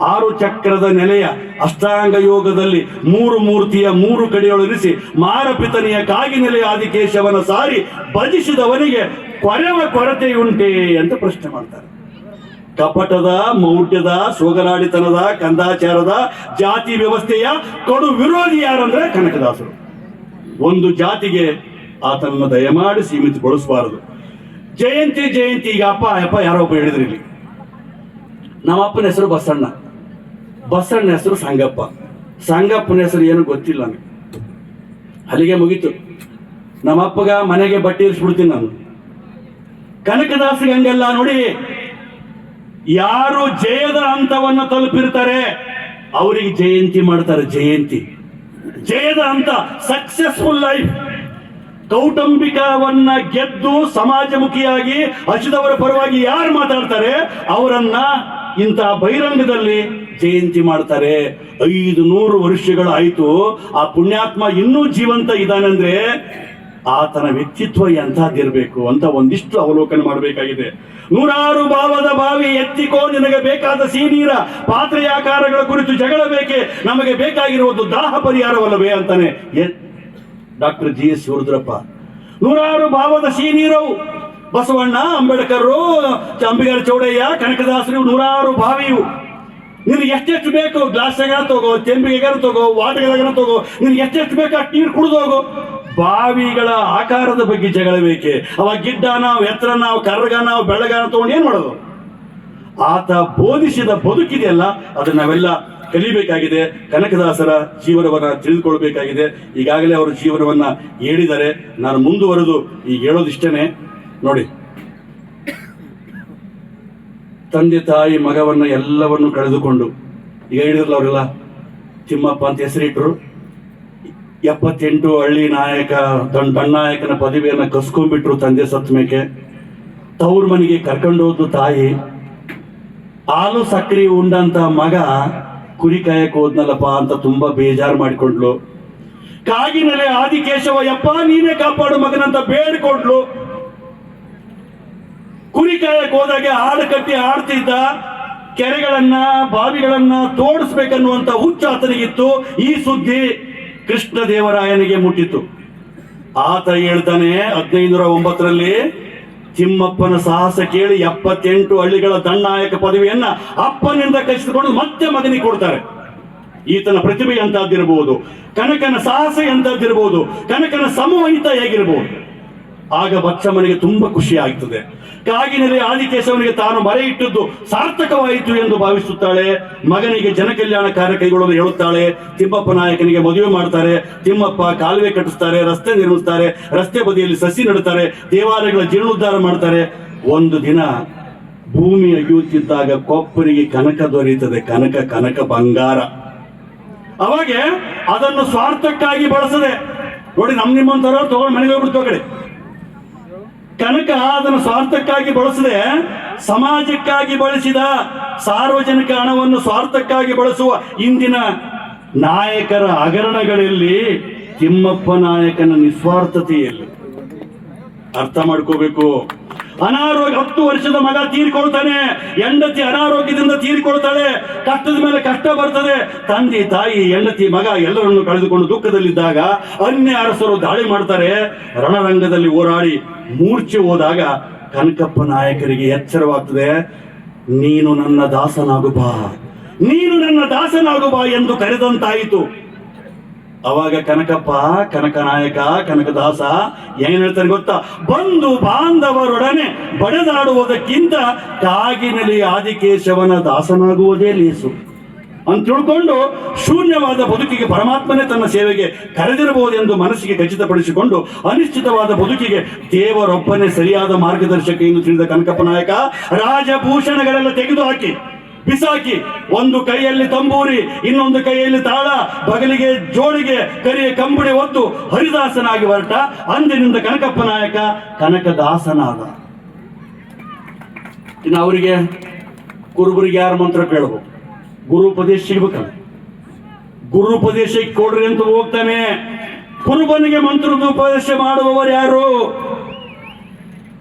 6 ಚಕ್ರದ ನೆಲೆಯ ಅಷ್ಟಾಂಗ ಯೋಗದಲ್ಲಿ 3 ಮೂರ್ತಿಯ 3 ಕಡೆಯೊಳಗಿಸಿ ಮಾರಪಿತನೆಯ ಕಾಗಿನೆಲೆಯ ಆದಿಕೇಶವನ ಸಾರಿ ಭಜಿಸಿದವನಿಗೆ ಕೊರೆವ ಕೊರತೆಯುಂಟೆ ಅಂತ ಪ್ರಶ್ನೆ ಮಾಡ್ತಾರೆ. ಕಪಟದ, ಮೌಢ್ಯದ, ಸೋಗಲಾಡಿತನದ, ಕಂದಾಚಾರದ, ಜಾತಿ ವ್ಯವಸ್ಥೆಯ ಕಡು ವಿರೋಧಿ ಯಾರಂದ್ರೆ ಕನಕದಾಸರು. ಒಂದು ಜಾತಿಗೆ ಆತನನ್ನು ದಯಮಾಡಿ ಸೀಮಿತಗೊಳಿಸಬಾರದು. ಜಯಂತಿ ಈಗ ಅಪ್ಪ ಯಾರೋ ಒಬ್ಬ ಹೇಳಿದ್ರಿ ಇಲ್ಲಿ. ನಮ್ಮ ಅಪ್ಪನ ಹೆಸರು ಬಸಣ್ಣ, ಬಸಣ್ಣ ಹೆಸರು ಸಂಗಪ್ಪನ ಹೆಸರು ಏನು ಗೊತ್ತಿಲ್ಲ ನನಗೆ. ಅಲ್ಲಿಗೆ ಮುಗೀತು. ನಮ್ಮ ಅಪ್ಪಗ ಮನೆಗೆ ಬಟ್ಟೆ ಇರಿಸ್ಬಿಡ್ತೀನಿ ನಾನು. ಕನಕದಾಸರಿಗೆ ಹಂಗೆಲ್ಲ ನೋಡಿ. ಯಾರು ಜಯದ ಹಂತವನ್ನು ತಲುಪಿರ್ತಾರೆ ಅವರಿಗೆ ಜಯಂತಿ ಮಾಡ್ತಾರೆ. ಜಯದ ಹಂತ, ಸಕ್ಸಸ್ಫುಲ್ ಲೈಫ್. ಕೌಟುಂಬಿಕವನ್ನ ಗೆದ್ದು ಸಮಾಜಮುಖಿಯಾಗಿ ಹಸಿದವರ ಪರವಾಗಿ ಯಾರು ಮಾತಾಡ್ತಾರೆ ಅವರನ್ನ ಇಂಥ ಬಹಿರಂಗದಲ್ಲಿ ಜಯಂತಿ ಮಾಡ್ತಾರೆ. 500 ವರ್ಷಗಳು ಆಯ್ತು. ಆ ಪುಣ್ಯಾತ್ಮ ಇನ್ನೂ ಜೀವಂತ ಇದ್ದಾನಂದ್ರೆ ಆತನ ವ್ಯಕ್ತಿತ್ವ ಎಂಥದ್ದಿರಬೇಕು ಅಂತ ಒಂದಿಷ್ಟು ಅವಲೋಕನ ಮಾಡಬೇಕಾಗಿದೆ. ನೂರಾರು ಭಾವದ ಬಾವಿ ಎತ್ತಿಕೋ ನಿನಗೆ ಬೇಕಾದ ಸಿಹಿನೀರ ಪಾತ್ರೆಯಾಕಾರಗಳ ಕುರಿತು ಜಗಳ ಬೇಕೆ, ನಮಗೆ ಬೇಕಾಗಿರುವುದು ದಾಹ ಪರಿಹಾರವಲ್ಲವೇ ಅಂತಾನೆ ಡಾಕ್ಟರ್ GS ಶಿವರುದ್ರಪ್ಪ. ನೂರಾರು ಭಾವದ ಸಿಹಿನೀರವು ಬಸವಣ್ಣ, ಅಂಬೇಡ್ಕರ್, ಅಂಬಿಗರ ಚೌಡಯ್ಯ, ಕನಕದಾಸರು, ನೂರಾರು ಬಾವಿಯು. ನಿನಗೆ ಎಷ್ಟೆಷ್ಟು ಬೇಕು ಗ್ಲಾಸ್ನಾಗ ತಗೋ, ಚೆಂಬಿಗೆಗಾರ ತಗೋ, ವಾಟರ್ಗಾರ ತಗೋ, ನಿನ್ಗೆ ಎಷ್ಟೆಷ್ಟು ಬೇಕು ಅಷ್ಟು ನೀರು ಕುಡಿದು ಹೋಗು. ಬಾವಿಗಳ ಆಕಾರದ ಬಗ್ಗೆ ಜಗಳ ಬೇಕೆ? ಅವಾಗ ಗಿಡ್ಡ ನಾವು, ಎತ್ತರ ನಾವು, ಕರ್ರಗ ನಾವು, ಬೆಳ್ಳಗಾನ ತಗೊಂಡು ಏನ್ ಮಾಡೋದು? ಆತ ಬೋಧಿಸಿದ ಬದುಕಿದೆಯಲ್ಲ, ಅದನ್ನ ನಾವೆಲ್ಲ ಕಲಿಬೇಕಾಗಿದೆ. ಕನಕದಾಸರ ಜೀವನವನ್ನ ತಿಳಿದುಕೊಳ್ಬೇಕಾಗಿದೆ. ಈಗಾಗಲೇ ಅವರು ಜೀವನವನ್ನ ಹೇಳಿದ್ದಾರೆ. ನಾನು ಮುಂದುವರೆದು ಈಗ ಹೇಳೋದಿಷ್ಟೇನೆ. ನೋಡಿ, ತಂದೆ ತಾಯಿ ಮಗವನ್ನ ಎಲ್ಲವನ್ನು ಕಳೆದುಕೊಂಡು, ಈಗ ಹೇಳಿದ್ರಲ್ಲ ಅವರೆಲ್ಲ ತಿಮ್ಮಪ್ಪ ಅಂತ ಹೆಸರಿಟ್ರು. 78 ಹಳ್ಳಿ ನಾಯಕ ದಂಡನಾಯಕನ ಪದವಿಯನ್ನ ಕಸ್ಕೊಂಡ್ಬಿಟ್ರು ತಂದೆ ಸತ್ತ ಮೇಕೆ. ತವ್ರ ಮನೆಗೆ ಕರ್ಕೊಂಡು ಹೋದ್ದು ತಾಯಿ. ಹಾಲು ಸಕ್ಕರೆ ಉಂಡಂತ ಮಗ ಕುರಿ ಕಾಯಕ್ಕೆ ಹೋದ್ನಲ್ಲಪ್ಪ ಅಂತ ತುಂಬಾ ಬೇಜಾರು ಮಾಡಿಕೊಂಡ್ಲು. ಕಾಗಿನೆಲೆ ಆದಿಕೇಶವ ಯಪ್ಪ ನೀನೇ ಕಾಪಾಡು ಮಗನಂತ ಬೇಡ್ಕೊಂಡ್ಲು. ಕುರಿ ಕಾಯಕ್ಕೆ ಹೋದಾಗೆ ಹಾಡು ಕಟ್ಟಿ ಆಡ್ತಿದ್ದ. ಕೆರೆಗಳನ್ನ ಬಾವಿಗಳನ್ನ ತೋಡಿಸ್ಬೇಕನ್ನುವಂತ ಹುಚ್ಚು ಆತನಿಗಿತ್ತು. ಈ ಸುದ್ದಿ ಕೃಷ್ಣದೇವರಾಯನಿಗೆ ಮುಟ್ಟಿತು. ಆತ ಹೇಳ್ತಾನೆ 1509ರಲ್ಲಿ ತಿಮ್ಮಪ್ಪನ ಸಾಹಸ ಕೇಳಿ 78 ಹಳ್ಳಿಗಳ ದಂಡನಾಯಕ ಪದವಿಯನ್ನ ಅಪ್ಪನಿಂದ ಕಸಿದುಕೊಂಡು ಮತ್ತೆ ಮಗನಿಗೆ ಕೊಡ್ತಾರೆ. ಈತನ ಪ್ರತಿಭೆ ಎಂತದ್ದಿರಬಹುದು, ಕನಕನ ಸಾಹಸ ಎಂತದ್ದಿರಬಹುದು, ಕನಕನ ಸಮವಹಿತ ಹೇಗಿರಬಹುದು. ಆಗ ಬಚ್ಚಮ್ಮನಿಗೆ ತುಂಬಾ ಖುಷಿ ಆಗ್ತದೆ. ಕಾಗಿನೆಲೆ ಆದಿಕೇಶವನಿಗೆ ತಾನು ಮರೆ ಇಟ್ಟದ್ದು ಸಾರ್ಥಕವಾಯಿತು ಎಂದು ಭಾವಿಸುತ್ತಾಳೆ. ಮಗನಿಗೆ ಜನಕಲ್ಯಾಣ ಕಾರ್ಯ ಕೈಗೊಳ್ಳಲು ಹೇಳುತ್ತಾಳೆ. ತಿಮ್ಮಪ್ಪ ನಾಯಕನಿಗೆ ಮದುವೆ ಮಾಡ್ತಾರೆ. ತಿಮ್ಮಪ್ಪ ಕಾಲುವೆ ಕಟ್ಟಿಸ್ತಾರೆ, ರಸ್ತೆ ನಿರ್ಮಿಸ್ತಾರೆ, ರಸ್ತೆ ಬದಿಯಲ್ಲಿ ಸಸಿ ನೆಡುತ್ತಾರೆ, ದೇವಾಲಯಗಳ ಜೀರ್ಣೋದ್ಧಾರ ಮಾಡ್ತಾರೆ. ಒಂದು ದಿನ ಭೂಮಿ ಅಗೆಯುತ್ತಿದ್ದಾಗ ಕೊಪ್ಪರಿಗೆ ಕನಕ ದೊರೆಯುತ್ತದೆ. ಕನಕ ಕನಕ ಬಂಗಾರ. ಅವಾಗೆ ಅದನ್ನು ಸ್ವಾರ್ಥಕ್ಕಾಗಿ ಬಳಸದೆ, ನೋಡಿ ನಿಮ್ಮಂತವ್ರು ತಗೊಂಡು ಮನೆಗೆ ಹೋಗ್ಬಿಡ್ತು ಕಡೆ. ಕನಕ ಅದನ್ನು ಸ್ವಾರ್ಥಕ್ಕಾಗಿ ಬಳಸದೆ ಸಮಾಜಕ್ಕಾಗಿ ಬಳಸಿದ. ಸಾರ್ವಜನಿಕ ಹಣವನ್ನು ಸ್ವಾರ್ಥಕ್ಕಾಗಿ ಬಳಸುವ ಇಂದಿನ ನಾಯಕರ ಹಗರಣಗಳಲ್ಲಿ ತಿಮ್ಮಪ್ಪ ನಾಯಕನ ನಿಸ್ವಾರ್ಥತೆಯಲ್ಲಿ ಅರ್ಥ ಮಾಡ್ಕೋಬೇಕು. ಅನಾರೋಗ್ಯ 10 ವರ್ಷದ ಮಗ ತೀರಿಕೊಳ್ತಾನೆ. ಹೆಂಡತಿ ಅನಾರೋಗ್ಯದಿಂದ ತೀರಿಕೊಳ್ತಾಳೆ. ಕಷ್ಟದ ಮೇಲೆ ಕಷ್ಟ ಬರ್ತದೆ. ತಂದೆ ತಾಯಿ ಹೆಂಡತಿ ಮಗ ಎಲ್ಲರನ್ನು ಕಳೆದುಕೊಂಡು ದುಃಖದಲ್ಲಿದ್ದಾಗ ಅನ್ಯ ಅರಸರು ದಾಳಿ ಮಾಡ್ತಾರೆ. ರಣರಂಗದಲ್ಲಿ ಹೋರಾಡಿ ಮೂರ್ಛೆ ಹೋದಾಗ ಕನಕಪ್ಪ ನಾಯಕರಿಗೆ ಎಚ್ಚರವಾಗ್ತದೆ. ನೀನು ನನ್ನ ದಾಸನಾಗು ಬಾ, ನೀನು ನನ್ನ ದಾಸನಾಗು ಬಾ ಎಂದು ಕರೆದಂತಾಯಿತು. ಅವಾಗ ಕನಕಪ್ಪ, ಕನಕ ನಾಯಕ, ಕನಕದಾಸ ಏನ್ ಹೇಳ್ತಾರೆ ಗೊತ್ತಾ? ಬಂಧು ಬಾಂಧವರೊಡನೆ ಬಡದಾಡುವುದಕ್ಕಿಂತ ಕಾಗಿನೆಲೆ ಆದಿಕೇಶವನ ದಾಸನಾಗುವುದೇ ಲೇಸು ಅಂತ ತಿಳ್ಕೊಂಡು ಶೂನ್ಯವಾದ ಬದುಕಿಗೆ ಪರಮಾತ್ಮನೇ ತನ್ನ ಸೇವೆಗೆ ಕರೆದಿರಬಹುದೆಂದು ಮನಸ್ಸಿಗೆ ಖಚಿತಪಡಿಸಿಕೊಂಡು ಅನಿಶ್ಚಿತವಾದ ಬದುಕಿಗೆ ದೇವರೊಬ್ಬನೇ ಸರಿಯಾದ ಮಾರ್ಗದರ್ಶಕ ಎಂದು ತಿಳಿದ ಕನಕಪ್ಪ ನಾಯಕ ರಾಜಭೂಷಣಗಳೆಲ್ಲ ತೆಗೆದುಹಾಕಿ ಬಿಸಾಕಿ, ಒಂದು ಕೈಯಲ್ಲಿ ತಂಬೂರಿ, ಇನ್ನೊಂದು ಕೈಯಲ್ಲಿ ತಾಳ, ಬಗಲಿಗೆ ಜೋಳಿಗೆ, ಕರಿಯ ಕಂಬಳಿ ಹೊತ್ತು ಹರಿದಾಸನಾಗಿ ಹೊರಟ. ಅಂದಿನಿಂದ ಕನಕಪ್ಪ ನಾಯಕ ಕನಕದಾಸನಾದ. ಇನ್ನು ಅವರಿಗೆ ಕುರುಬರಿಗೆ ಯಾರ ಮಂತ್ರ ಕೇಳಬೇಕು? ಗುರುಪದೇಶ ಸಿಗ್ಬೇಕಲ್ಲ. ಗುರುಪದೇಶ ಕೊಡ್ರಿ ಅಂತ ಹೋಗ್ತಾನೆ. ಕುರುಬನಿಗೆ ಮಂತ್ರದ ಉಪದೇಶ ಮಾಡುವವರು ಯಾರು?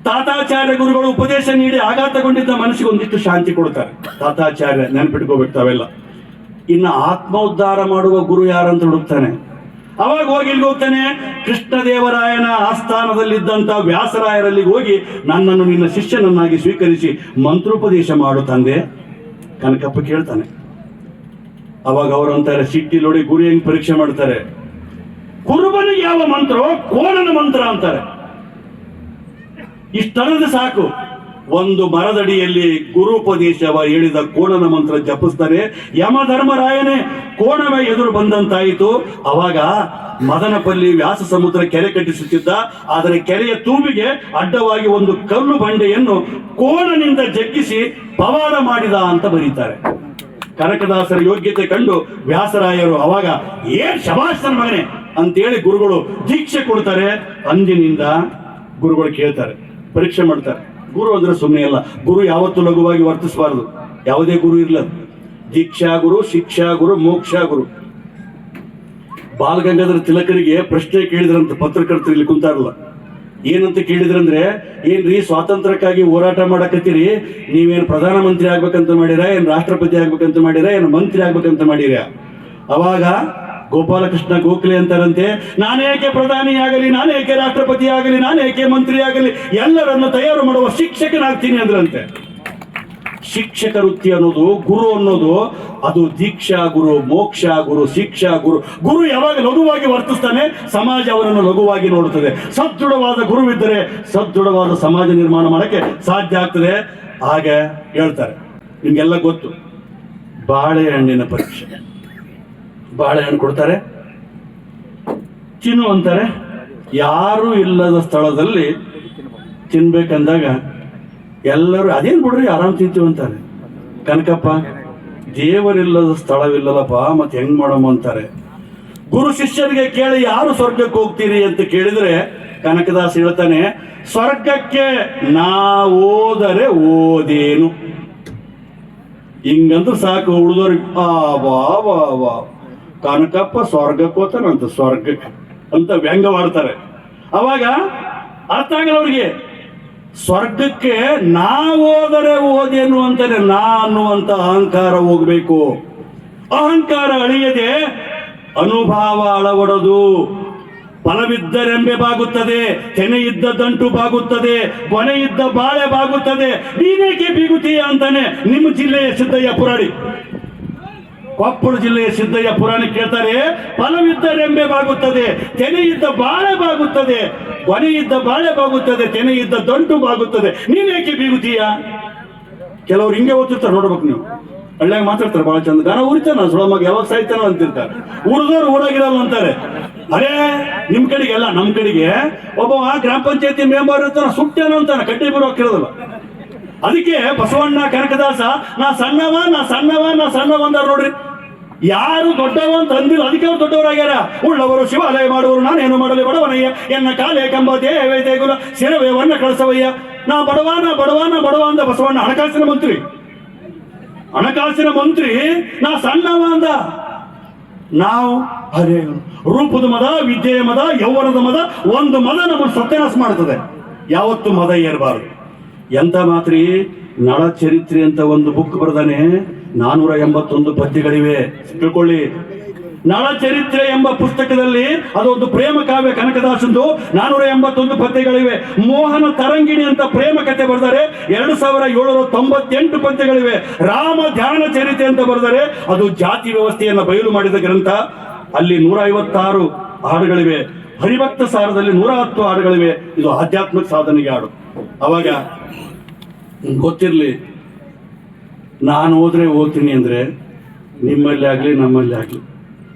ತಾತಾಚಾರ್ಯ ಗುರುಗಳು ಉಪದೇಶ ನೀಡಿ ಆಘಾತಗೊಂಡಿದ್ದ ಮನಸ್ಸಿಗೆ ಒಂದಿಷ್ಟು ಶಾಂತಿ ಕೊಡ್ತಾರೆ. ತಾತಾಚಾರ್ಯ ನೆನಪಿಟ್ಕೋಬೇಕು ತಾವೆಲ್ಲ. ಇನ್ನು ಆತ್ಮೋದ್ಧಾರ ಮಾಡುವ ಗುರು ಯಾರಂತ ಹುಡುಕ್ತಾನೆ. ಅವಾಗ ಹೋಗಿ ಇಲ್ಲಿ ಹೋಗ್ತಾನೆ. ಕೃಷ್ಣದೇವರಾಯನ ಆಸ್ಥಾನದಲ್ಲಿದ್ದಂತ ವ್ಯಾಸರಾಯರಲ್ಲಿ ಹೋಗಿ ನನ್ನನ್ನು ನಿನ್ನ ಶಿಷ್ಯನನ್ನಾಗಿ ಸ್ವೀಕರಿಸಿ ಮಂತ್ರೋಪದೇಶ ಮಾಡು ತಂದೆ. ಕನಕಪ್ಪ ಕೇಳ್ತಾನೆ. ಅವಾಗ ಅವರು ಅಂತಾರೆ, ಸಿಟ್ಟಿ ನೋಡಿ ಗುರು ಹೆಂಗ್ ಪರೀಕ್ಷೆ ಮಾಡ್ತಾರೆ. ಕುರುಬನಿಗೆ ಯಾವ ಮಂತ್ರ? ಕೋಣನ ಮಂತ್ರ ಅಂತಾರೆ. ಇಷ್ಟರದ ಸಾಕು. ಒಂದು ಮರದಡಿಯಲ್ಲಿ ಗುರುಪದೇಶವ ಹೇಳಿದ ಕೋಣನ ಮಂತ್ರ ಜಪಿಸ್ತಾರೆ. ಯಮಧರ್ಮರಾಯನೇ ಕೋಣವೇ ಎದುರು ಬಂದಂತಾಯಿತು. ಅವಾಗ ಮದನಪಲ್ಲಿ ವ್ಯಾಸ ಸಮುದ್ರ ಕೆರೆ ಕಟ್ಟಿಸುತ್ತಿದ್ದ. ಆದರೆ ಕೆರೆಯ ತೂಬಿಗೆ ಅಡ್ಡವಾಗಿ ಒಂದು ಕಲ್ಲು ಬಂಡೆಯನ್ನು ಕೋಣನಿಂದ ಜಗ್ಗಿಸಿ ಪವಾಡ ಮಾಡಿದ ಅಂತ ಬರೀತಾರೆ. ಕನಕದಾಸರ ಯೋಗ್ಯತೆ ಕಂಡು ವ್ಯಾಸರಾಯರು ಅವಾಗ ಏನ್ ಶಭಾಷನ ಮಗನೇ ಅಂತೇಳಿ ಗುರುಗಳು ದೀಕ್ಷೆ ಕೊಡ್ತಾರೆ. ಅಂದಿನಿಂದ ಗುರುಗಳು ಕೇಳ್ತಾರೆ, ಪರೀಕ್ಷೆ ಮಾಡ್ತಾರೆ. ಗುರು ಅಂದ್ರೆ ಸುಮ್ಮನೆ ಅಲ್ಲ. ಗುರು ಯಾವತ್ತೂ ಲಘುವಾಗಿ ವರ್ತಿಸಬಾರದು. ಯಾವುದೇ ಗುರು ಇರ್ಲದು. ದೀಕ್ಷಾ ಗುರು, ಶಿಕ್ಷಾ ಗುರು, ಮೋಕ್ಷ ಗುರು. ಬಾಲಗಂಗಾಧರ ತಿಲಕರಿಗೆ ಪ್ರಶ್ನೆ ಕೇಳಿದ್ರಂತ ಪತ್ರಕರ್ತರು ಇಲ್ಲಿ ಕುಂತಾರಲ್ಲ. ಏನಂತ ಕೇಳಿದ್ರಂದ್ರೆ, ಏನ್ರಿ ಸ್ವಾತಂತ್ರ್ಯಕ್ಕಾಗಿ ಹೋರಾಟ ಮಾಡಕತ್ತೀರಿ, ನೀವೇನು ಪ್ರಧಾನಮಂತ್ರಿ ಆಗ್ಬೇಕಂತ ಮಾಡಿರ, ಏನ್ ರಾಷ್ಟ್ರಪತಿ ಆಗ್ಬೇಕಂತ ಮಾಡಿರ, ಏನು ಮಂತ್ರಿ ಆಗ್ಬೇಕಂತ ಮಾಡಿರ? ಅವಾಗ ಗೋಪಾಲಕೃಷ್ಣ ಗೋಖಲೆ ಅಂತಾರಂತೆ, ನಾನೇಕೆ ಪ್ರಧಾನಿ ಆಗಲಿ, ನಾನೇಕೆ ರಾಷ್ಟ್ರಪತಿ ಆಗಲಿ, ನಾನೇಕೆ ಮಂತ್ರಿ ಆಗಲಿ, ಎಲ್ಲರನ್ನು ತಯಾರು ಮಾಡುವ ಶಿಕ್ಷಕನಾಗ್ತೀನಿ ಅಂದ್ರಂತೆ. ಶಿಕ್ಷಕ ವೃತ್ತಿ ಅನ್ನೋದು, ಗುರು ಅನ್ನೋದು, ಅದು ದೀಕ್ಷಾ ಗುರು, ಮೋಕ್ಷ ಗುರು, ಶಿಕ್ಷಾ ಗುರು. ಗುರು ಯಾವಾಗ ಲಘುವಾಗಿ ವರ್ತಿಸ್ತಾನೆ, ಸಮಾಜ ಅವನನ್ನು ಲಘುವಾಗಿ ನೋಡುತ್ತದೆ. ಸದೃಢವಾದ ಗುರುವಿದ್ದರೆ ಸದೃಢವಾದ ಸಮಾಜ ನಿರ್ಮಾಣ ಮಾಡಕ್ಕೆ ಸಾಧ್ಯ ಆಗ್ತದೆ. ಹಾಗೆ ಹೇಳ್ತಾರೆ, ನಿಮ್ಗೆಲ್ಲ ಗೊತ್ತು, ಬಾಳೆಹಣ್ಣಿನ ಪರೀಕ್ಷೆ. ಬಾಳೆಹಣ್ಣು ಕೊಡ್ತಾರೆ, ತಿನ್ನು ಅಂತಾರೆ. ಯಾರು ಇಲ್ಲದ ಸ್ಥಳದಲ್ಲಿ ತಿನ್ಬೇಕಂದಾಗ ಎಲ್ಲರೂ ಅದೇನು ಬಿಡ್ರಿ ಆರಾಮ್ ತಿಂತೀವಿ ಅಂತಾರೆ. ಕನಕಪ್ಪ, ದೇವರಿಲ್ಲದ ಸ್ಥಳವಿಲ್ಲಲ್ಲಪ್ಪ, ಮತ್ತೆ ಹೆಂಗ್ ಮಾಡಮ್ಮ ಅಂತಾರೆ. ಗುರು ಶಿಷ್ಯರಿಗೆ ಕೇಳಿ ಯಾರು ಸ್ವರ್ಗಕ್ಕೆ ಹೋಗ್ತೀರಿ ಅಂತ ಕೇಳಿದ್ರೆ ಕನಕದಾಸ್ ಹೇಳ್ತಾನೆ, ಸ್ವರ್ಗಕ್ಕೆ ನಾ ಓದರೆ ಓದೇನು. ಹಿಂಗಂದ್ರೆ ಸಾಕು, ಉಳಿದವ್ರಿಗೆ ಬಾ ಬಾ ಬಾ ಕನಕಪ್ಪ ಸ್ವರ್ಗಕ್ಕೆ ಹೋತಾನಂತ, ಸ್ವರ್ಗಕ್ಕೆ ಅಂತ ವ್ಯಂಗ್ಯವಾಡ್ತಾರೆ. ಅವಾಗ ಅರ್ಥ ಆಗಲ್ಲ ಅವ್ರಿಗೆ. ಸ್ವರ್ಗಕ್ಕೆ ನಾ ಹೋದರೆ ಓದೇನು ಅಂತಾನೆ, ನಾ ಅನ್ನುವಂತ ಅಹಂಕಾರ ಹೋಗ್ಬೇಕು. ಅಹಂಕಾರ ಅಳಿಯದೆ ಅನುಭವ ಅಳವಡದು. ಫಲವಿದ್ದರೆಂಬೆ ಬಾಗುತ್ತದೆ, ತೆನೆ ಇದ್ದ ದಂಟು ಬಾಗುತ್ತದೆ, ಕೊನೆ ಇದ್ದ ಬಾಳೆ ಬಾಗುತ್ತದೆ, ನೀನೇಕೆ ಬೀಗುತ್ತೀಯ ಅಂತಾನೆ ನಿಮ್ಮ ಜಿಲ್ಲೆಯ ಸಿದ್ದಯ್ಯ ಪುರಾಣಿ. ಕೊಪ್ಪಳ ಜಿಲ್ಲೆಯ ಸಿದ್ದಯ್ಯ ಪುರಾಣ ಕೇಳ್ತಾರೆ, ಫಲವಿದ್ದರೆಂಬೆ ಬಾಗುತ್ತದೆ, ತೆನೆ ಇದ್ದ ಬಾಳೆ ಬಾಗುತ್ತದೆ, ಕೊನೆ ಇದ್ದ ಬಾಳೆ ಬಾಗುತ್ತದೆ, ತೆನೆ ಇದ್ದ ದಂಟು ಬಾಗುತ್ತದೆ, ನೀನೇಕೆ ಬೀಗುತ್ತೀಯ? ಕೆಲವ್ರು ಹಿಂಗೆ ಓದ್ತಿರ್ತಾರೆ, ನೋಡ್ಬೇಕು ನೀವು. ಹಳ್ಳಿಯಾಗ ಮಾತಾಡ್ತಾರೆ ಬಹಳ ಚಂದ, ಗಾನ ಉರಿತಾನ ಸುಳಮಾಗ ಯಾವಾಗ ಸಾಯ್ತಾನ ಅಂತಿರ್ತಾರೆ. ಊರದವ್ರು ಊರಾಗಿರಲ್ಲ ಅಂತಾರೆ. ಅರೇ ನಿಮ್ ಕಡೆಗೆ ಅಲ್ಲ, ನಮ್ ಕಡೆಗೆ ಒಬ್ಬ ಗ್ರಾಮ ಪಂಚಾಯತಿ ಮೆಂಬರ್ ಇರ್ತಾನ, ಸುಟ್ಟೇನೋ ಅಂತಾನೆ, ಕಡ್ಡಿ ಬರೋ ಹಾಕಿರೋದಲ್ಲ. ಅದಕ್ಕೆ ಬಸವಣ್ಣ ಕನಕದಾಸ ನಾ ಸಣ್ಣವ ನಾ ಸಣ್ಣವ ನಾ ಸಣ್ಣವ ಅಂದಾರ ನೋಡ್ರಿ. ಯಾರು ದೊಡ್ಡವ ಅಂತ ಅಂದಿಲ್ಲ, ಅದಕ್ಕೆ ಅವ್ರು ದೊಡ್ಡವರಾಗ್ಯಾರ. ಉಳ್ಳವರು ಶಿವಾಲಯ ಮಾಡುವರು, ನಾನೇನು ಮಾಡಲಿ ಬಡವನಯ್ಯ, ಎನ್ನ ಕಾಲೇ ಕಂಬ ದೇವೇ ದೇಗುಲ ಶಿರವೇ ವನ್ನ ಕಳಸವಯ್ಯ. ನಾ ಬಡವ ನಾ ಬಡವ ನಾ ಬಡವ ಅಂದ ಬಸವಣ್ಣ. ಹಣಕಾಸಿನ ಮಂತ್ರಿ, ಹಣಕಾಸಿನ ಮಂತ್ರಿ ನಾ ಸಣ್ಣವ ಅಂದ. ನಾವು ಅದೇ ರೂಪದ ಮದ, ವಿದ್ಯೆಯ ಮದ, ಯೌವನದ ಮದ, ಒಂದು ಮದ ನಮ್ಮನ್ನು ಸತ್ಯನಾಶ ಮಾಡ್ತದೆ. ಯಾವತ್ತು ಮದ ಏರಬಾರದು. ಎಂತ ಮಾತ್ರಿ, ನಳ ಚರಿತ್ರೆ ಅಂತ ಒಂದು ಬುಕ್ ಬರೆದಾನೆ, 481 ಪದ್ಯಗಳಿವೆ, ತಿಳ್ಕೊಳ್ಳಿ. ನಳ ಚರಿತ್ರೆ ಎಂಬ ಪುಸ್ತಕದಲ್ಲಿ ಅದೊಂದು ಪ್ರೇಮ ಕಾವ್ಯ ಕನಕದಾಸಂದು, 481 ಪದ್ಯಗಳಿವೆ. ಮೋಹನ ತರಂಗಿಣಿ ಅಂತ ಪ್ರೇಮ ಕಥೆ ಬರೆದರೆ 2798 ಪದ್ಯಗಳಿವೆ. ರಾಮ ಧ್ಯಾನ ಚರಿತೆ ಅಂತ ಬರೆದರೆ ಅದು ಜಾತಿ ವ್ಯವಸ್ಥೆಯನ್ನು ಬಯಲು ಮಾಡಿದ ಗ್ರಂಥ. ಅಲ್ಲಿ 156 ಹಾಡುಗಳಿವೆ. ಹರಿಭಕ್ತ ಸಾರದಲ್ಲಿ 110 ಹಾಡುಗಳಿವೆ. ಇದು ಆಧ್ಯಾತ್ಮಿಕ ಸಾಧನೆಗೆ ಹಾಡು. ಅವಾಗ ಗೊತ್ತಿರಲಿ, ನಾನು ಹೋದ್ರೆ ಓದ್ತೀನಿ ಅಂದ್ರೆ ನಿಮ್ಮಲ್ಲಿ ಆಗಲಿ ನಮ್ಮಲ್ಲಿ ಆಗಲಿ.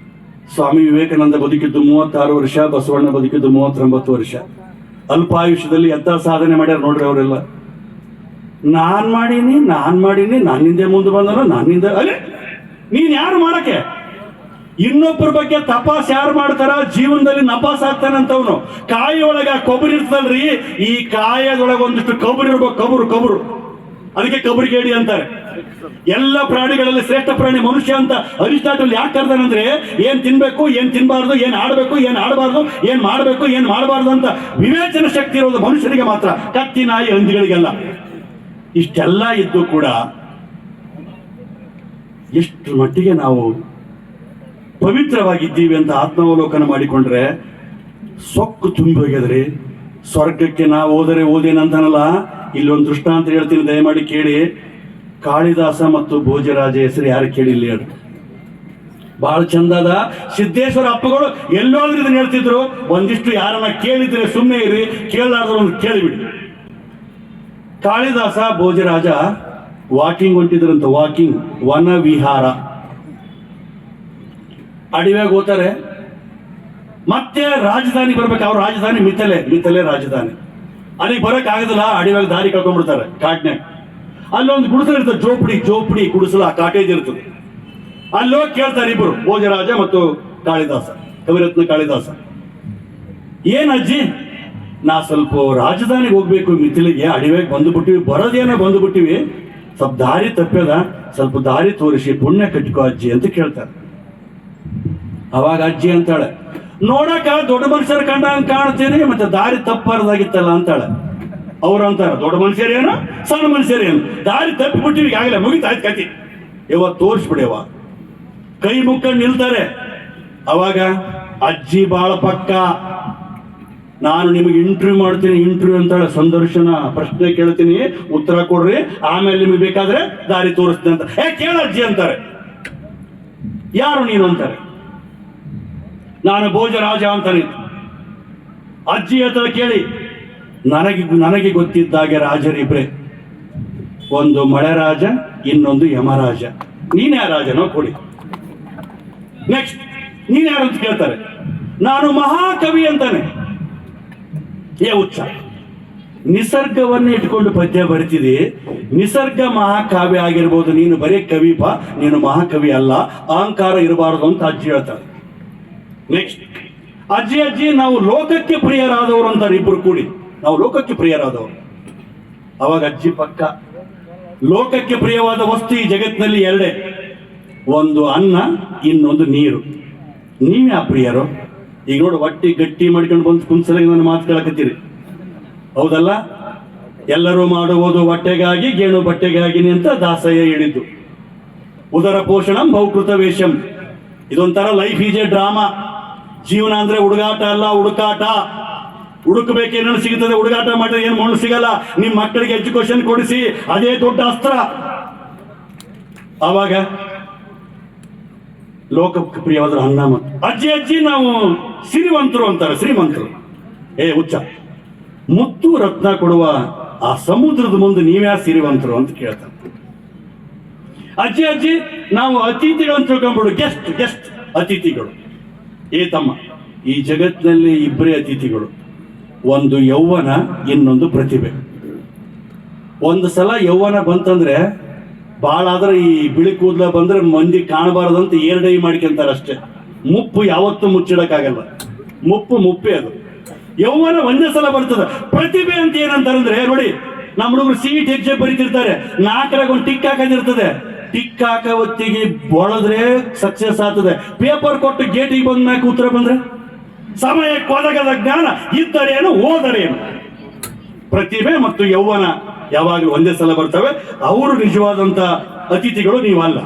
ಸ್ವಾಮಿ ವಿವೇಕಾನಂದ ಬದುಕಿದ್ದು 36 ವರ್ಷ, ಬಸವಣ್ಣ ಬದುಕಿದ್ದು 39 ವರ್ಷ. ಅಲ್ಪಾಯುಷ್ಯದಲ್ಲಿ ಎಂತ ಸಾಧನೆ ಮಾಡ್ಯಾರ ನೋಡ್ರಿ ಅವರೆಲ್ಲ. ನಾನ್ ಮಾಡೀನಿ ನನ್ನಿಂದ ಮುಂದೆ ಬಂದನ, ನನ್ನಿಂದ ಅಲ್ಲೇ ನೀನ್ ಯಾರು ಮಾಡಕ್ಕೆ? ಇನ್ನೊಬ್ಬರ ಬಗ್ಗೆ ತಪಾಸ್ ಯಾರು ಮಾಡ್ತಾರ, ಜೀವನದಲ್ಲಿ ನಪಾಸ್ ಆಗ್ತಾನಂತವನು. ಕಾಯಿ ಒಳಗ ಕೊಬ್ಬರಿ ಇರ್ತಲ್ರಿ, ಈ ಕಾಯದೊಳಗ ಒಂದಿಷ್ಟು ಕಬರು ಇರ್ಬೇಕು, ಕಬರು. ಅದಕ್ಕೆ ಕಬರಿಗೇಡಿ ಅಂತಾರೆ. ಎಲ್ಲ ಪ್ರಾಣಿಗಳಲ್ಲಿ ಶ್ರೇಷ್ಠ ಪ್ರಾಣಿ ಮನುಷ್ಯ ಅಂತ ಅರಿಸ್ಟಾಟಲ್ ಯಾಕೆ ಕರ್ದಾನಂದ್ರೆ, ಏನ್ ತಿನ್ಬೇಕು ಏನ್ ತಿನ್ಬಾರ್ದು, ಏನ್ ಆಡ್ಬೇಕು ಏನ್ ಆಡಬಾರ್ದು, ಏನ್ ಮಾಡ್ಬೇಕು ಏನ್ ಮಾಡಬಾರ್ದು ಅಂತ ವಿವೇಚನ ಶಕ್ತಿ ಇರೋದು ಮನುಷ್ಯನಿಗೆ ಮಾತ್ರ, ಕತ್ತಿ ನಾಯಿ ಹಂದಿಗಳಿಗೆಲ್ಲ. ಇಷ್ಟೆಲ್ಲ ಇದ್ದು ಕೂಡ ಎಷ್ಟು ಮಟ್ಟಿಗೆ ನಾವು ಪವಿತ್ರವಾಗಿದ್ದೀವಿ ಅಂತ ಆತ್ಮಾವಲೋಕನ ಮಾಡಿಕೊಂಡ್ರೆ ಸೊಕ್ಕು ತುಂಬಿ ಹೋಗ್ಯದ್ರಿ. ಸ್ವರ್ಗಕ್ಕೆ ನಾವು ಹೋದರೆ ಓದೇನಂತಾನಲ್ಲ, ಇಲ್ಲೊಂದು ದೃಷ್ಟಾಂತ ಹೇಳ್ತೀನಿ, ದಯಮಾಡಿ ಕೇಳಿ. ಕಾಳಿದಾಸ ಮತ್ತು ಭೋಜರಾಜ ಹೆಸರು ಯಾರು ಕೇಳಿಲ್ಲ ಹೇಳಿ? ಬಹಳ ಚಂದದ. ಸಿದ್ದೇಶ್ವರ ಅಪ್ಪಗಳು ಎಲ್ಲೋದ್ರೂ ಇದನ್ನ ಹೇಳ್ತಿದ್ರು. ಒಂದಿಷ್ಟು ಯಾರನ್ನ ಕೇಳಿದ್ರೆ ಸುಮ್ಮನೆ ಇರಿ, ಕೇಳಲಾರ್ದು ಒಂದು ಕೇಳಿಬಿಡಿ. ಕಾಳಿದಾಸ ಭೋಜರಾಜ ವಾಕಿಂಗ್ ಹೊಂಟಿದ್ರಂತ, ವಾಕಿಂಗ್, ವನ ವಿಹಾರ. ಅಡಿವ್ಯಾಗ ಹೋಗ್ತಾರೆ, ಮತ್ತೆ ರಾಜಧಾನಿ ಬರ್ಬೇಕು. ಅವ್ರ ರಾಜಧಾನಿ ಮಿಥಲೆ ರಾಜಧಾನಿ. ಅಲ್ಲಿಗೆ ಬರಕ್ ಆಗುದಿಲ್ಲ, ಅಡಿವ್ಯಾಗ ದಾರಿ ಕಳ್ಕೊಂಡ್ಬಿಡ್ತಾರೆ ಕಾಡ್ನ್ಯಾಗ. ಅಲ್ಲೊಂದು ಗುಡಿಸಲು ಇರ್ತದೆ, ಜೋಪಡಿ ಗುಡಿಸಲು, ಆ ಕಾಟೇಜ್ ಇರ್ತದೆ. ಅಲ್ಲೋಗಿ ಕೇಳ್ತಾರೆ ಇಬ್ಬರು, ಭೋಜರಾಜ ಮತ್ತು ಕಾಳಿದಾಸ, ಕವಿರತ್ನ ಕಾಳಿದಾಸ. ಏನ್ ಅಜ್ಜಿ, ನಾ ಸ್ವಲ್ಪ ರಾಜಧಾನಿಗೆ ಹೋಗ್ಬೇಕು, ಮಿಥಿಲೆಗೆ, ಅಡಿವ್ಯಾಗ ಬಂದುಬಿಟ್ಟಿವಿ, ಬರೋದೇನೋ ಬಂದುಬಿಟ್ಟಿವಿ, ಸ್ವಲ್ಪ ದಾರಿ ತಪ್ಪ್ಯದ, ಸ್ವಲ್ಪ ದಾರಿ ತೋರಿಸಿ ಪುಣ್ಯ ಕಟ್ಟಿಕೋ ಅಜ್ಜಿ ಅಂತ ಕೇಳ್ತಾರೆ. ಅವಾಗ ಅಜ್ಜಿ ಅಂತಾಳೆ, ನೋಡಕ ದೊಡ್ಡ ಮನುಷ್ಯರ ಕಂಡಂಗೆ ಕಾಣ್ತೀನಿ, ಮತ್ತೆ ದಾರಿ ತಪ್ಪಾರ್ದಾಗಿತ್ತಲ್ಲ ಅಂತಾಳೆ. ಅವ್ರು ಅಂತಾರೆ, ದೊಡ್ಡ ಮನುಷ್ಯರೇನು ಸಣ್ಣ ಮನುಷ್ಯರೇನು, ದಾರಿ ತಪ್ಪಿಬಿಟ್ಟಿವಿ, ಈಗಾಗಲೇ ಮುಗಿತಾಯ್ತು ಕತಿ, ಇವ ತೋರಿಸ್ಬಿಡಿವ. ಕೈ ಮುಕ್ಕೊಂಡು ನಿಲ್ತಾರೆ. ಅವಾಗ ಅಜ್ಜಿ ಬಾಳ ಪಕ್ಕ, ನಾನು ನಿಮಗೆ ಇಂಟರ್ವ್ಯೂ ಮಾಡ್ತೀನಿ, ಇಂಟರ್ವ್ಯೂ ಅಂತಾಳೆ, ಸಂದರ್ಶನ, ಪ್ರಶ್ನೆ ಕೇಳ್ತೀನಿ, ಉತ್ತರ ಕೊಡ್ರಿ, ಆಮೇಲೆ ನಿಮಗೆ ಬೇಕಾದ್ರೆ ದಾರಿ ತೋರಿಸ್ತೀನಿ ಅಂತ. ಕೇಳ ಅಜ್ಜಿ ಅಂತಾರೆ. ಯಾರು ನೀನು ಅಂತಾರೆ. ನಾನು ಭೋಜರಾಜ ಅಂತಾನೆ. ಅಜ್ಜಿ ಹತ್ರ ಕೇಳಿ, ನನಗೆ ಗೊತ್ತಿದ್ದಾಗೆ ರಾಜರಿಬ್ರೆ, ಒಂದು ಮಳೆ ರಾಜ, ಇನ್ನೊಂದು ಯಮರಾಜ, ನೀನ್ ಯಾರ ರಾಜನೋ ಕೊಡಿ. ನೆಕ್ಸ್ಟ್ ನೀನ್ ಯಾರು ಅಂತ ಕೇಳ್ತಾರೆ. ನಾನು ಮಹಾಕವಿ ಅಂತಾನೆ. ಹುಚ್ಚ, ನಿಸರ್ಗವನ್ನೇ ಇಟ್ಕೊಂಡು ಪದ್ಯ ಬರಿತಿದೆ, ನಿಸರ್ಗ ಮಹಾಕಾವ್ಯ ಆಗಿರ್ಬೋದು, ನೀನು ಬರೀ ಕವಿಪ, ನೀನು ಮಹಾಕವಿ ಅಲ್ಲ, ಅಹಂಕಾರ ಇರಬಾರದು ಅಂತ ಅಜ್ಜಿ ಹೇಳ್ತಾರೆ. ನೆಕ್ಸ್ಟ್ ಅಜ್ಜಿ ನಾವು ಲೋಕಕ್ಕೆ ಪ್ರಿಯರಾದವರು ಅಂತಾರೆ, ಇಬ್ರು ಕೂಡಿ ನಾವು ಲೋಕಕ್ಕೆ ಪ್ರಿಯರಾದವರು. ಅವಾಗ ಅಜ್ಜಿ ಪಕ್ಕ, ಲೋಕಕ್ಕೆ ಪ್ರಿಯವಾದ ವಸ್ತು ಈ ಜಗತ್ತಿನಲ್ಲಿ ಎರಡೇ, ಒಂದು ಅನ್ನ, ಇನ್ನೊಂದು ನೀರು. ನೀವ್ಯಾ ಪ್ರಿಯರು? ಈಗ ನೋಡಿ, ಹೊಟ್ಟಿ ಗಟ್ಟಿ ಮಾಡ್ಕೊಂಡು ಬಂದು ಕುಂಸಲಿಗೆ ನನ್ನ ಮಾತು ಕೇಳಕತ್ತೀರಿ, ಹೌದಲ್ಲ? ಎಲ್ಲರೂ ಮಾಡುವುದು ಹೊಟ್ಟೆಗಾಗಿ, ಗೇಣು ಬಟ್ಟೆಗಾಗಿನಿ ಅಂತ ದಾಸಯ್ಯ ಹೇಳಿದ್ದು. ಉದರ ಪೋಷಣಂ ಬಹುಕೃತ ವೇಷಂ. ಇದೊಂಥರ ಲೈಫ್ ಈಸ್ ಎ ಡ್ರಾಮಾ. ಜೀವನ ಅಂದ್ರೆ ಹುಡುಗಾಟ ಅಲ್ಲ, ಹುಡುಕಾಟ. ಹುಡುಕಬೇಕೇನೇನು ಸಿಗುತ್ತದೆ, ಹುಡುಗಾಟ ಮಾಡಿದ್ರೆ ಏನು ಮಣ್ಣು ಸಿಗಲ್ಲ. ನಿಮ್ಮ ಮಕ್ಕಳಿಗೆ ಎಜುಕೇಶನ್ ಕೊಡಿಸಿ, ಅದೇ ದೊಡ್ಡ ಅಸ್ತ್ರ. ಆವಾಗ ಲೋಕಕ್ಕೆ ಪ್ರಿಯವಾದ ಅನ್ನ ಮತ್ತು ಅಜ್ಜಿ ನಾವು ಸಿರಿವಂತರು ಅಂತಾರೆ, ಶ್ರೀಮಂತರು. ಹುಚ್ಚ, ಮುತ್ತು ರತ್ನ ಕೊಡುವ ಆ ಸಮುದ್ರದ ಮುಂದೆ ನೀವ್ಯಾ ಸಿರಿವಂತರು ಅಂತ ಕೇಳ್ತಾರೆ. ಅಜ್ಜಿ ನಾವು ಅತಿಥಿಗಳು ಅಂತ ತಿಳ್ಕೊಂಡ್ಬಿಡು. ಗೆಸ್ಟ್ ಅತಿಥಿಗಳು. ತಮ್ಮ, ಈ ಜಗತ್ತಿನಲ್ಲಿ ಇಬ್ಬರೇ ಅತಿಥಿಗಳು, ಒಂದು ಯೌವನ, ಇನ್ನೊಂದು ಪ್ರತಿಭೆ. ಒಂದು ಸಲ ಯೌವನ ಬಂತಂದ್ರೆ ಭಾಳ ಆದ್ರೆ ಈ ಬಿಳಿ ಕೂದಲ ಬಂದ್ರೆ ಮಂದಿ ಕಾಣಬಾರದಂತ ಏರ್ಡೈ ಮಾಡ್ಕೊಂತಾರೆ ಅಷ್ಟೇ. ಮುಪ್ಪು ಯಾವತ್ತೂ ಮುಚ್ಚಿಡಕ್ಕಾಗಲ್ಲ. ಮುಪ್ಪೇ ಅದು. ಯೌವನ ಒಂದೇ ಸಲ ಬರ್ತದೆ. ಪ್ರತಿಭೆ ಅಂತ ಏನಂತಾರಂದ್ರೆ, ನೋಡಿ, ನಮ್ಮ ಹುಡುಗರು CET ಎಕ್ಸಾಮ್ ಬರೀತಿರ್ತಾರೆ, 4ರಾಗ ಒಂದು ಟಿಕ್ ಹಾಕೋದಿರ್ತದೆ. ಟಿಕ್ ಹಾಕೋ ಹೊತ್ತಿಗೆ ಬಳದ್ರೆ ಸಕ್ಸಸ್ ಆಗ್ತದೆ. ಪೇಪರ್ ಕೊಟ್ಟು ಗೇಟಿಗೆ ಬಂದ ಮ್ಯಾಕ ಉತ್ತರ ಬಂದ್ರೆ ಸಮಯಕ್ಕೆ ಒದಗದ ಜ್ಞಾನ ಇದ್ದರೇನು ಓದರೇನು. ಪ್ರತಿಭೆ ಮತ್ತು ಯೌವನ ಯಾವಾಗಲೂ ಒಂದೇ ಸಲ ಬರ್ತವೆ. ಅವರು ನಿಜವಾದಂತ ಅತಿಥಿಗಳು, ನೀವಲ್ಲ.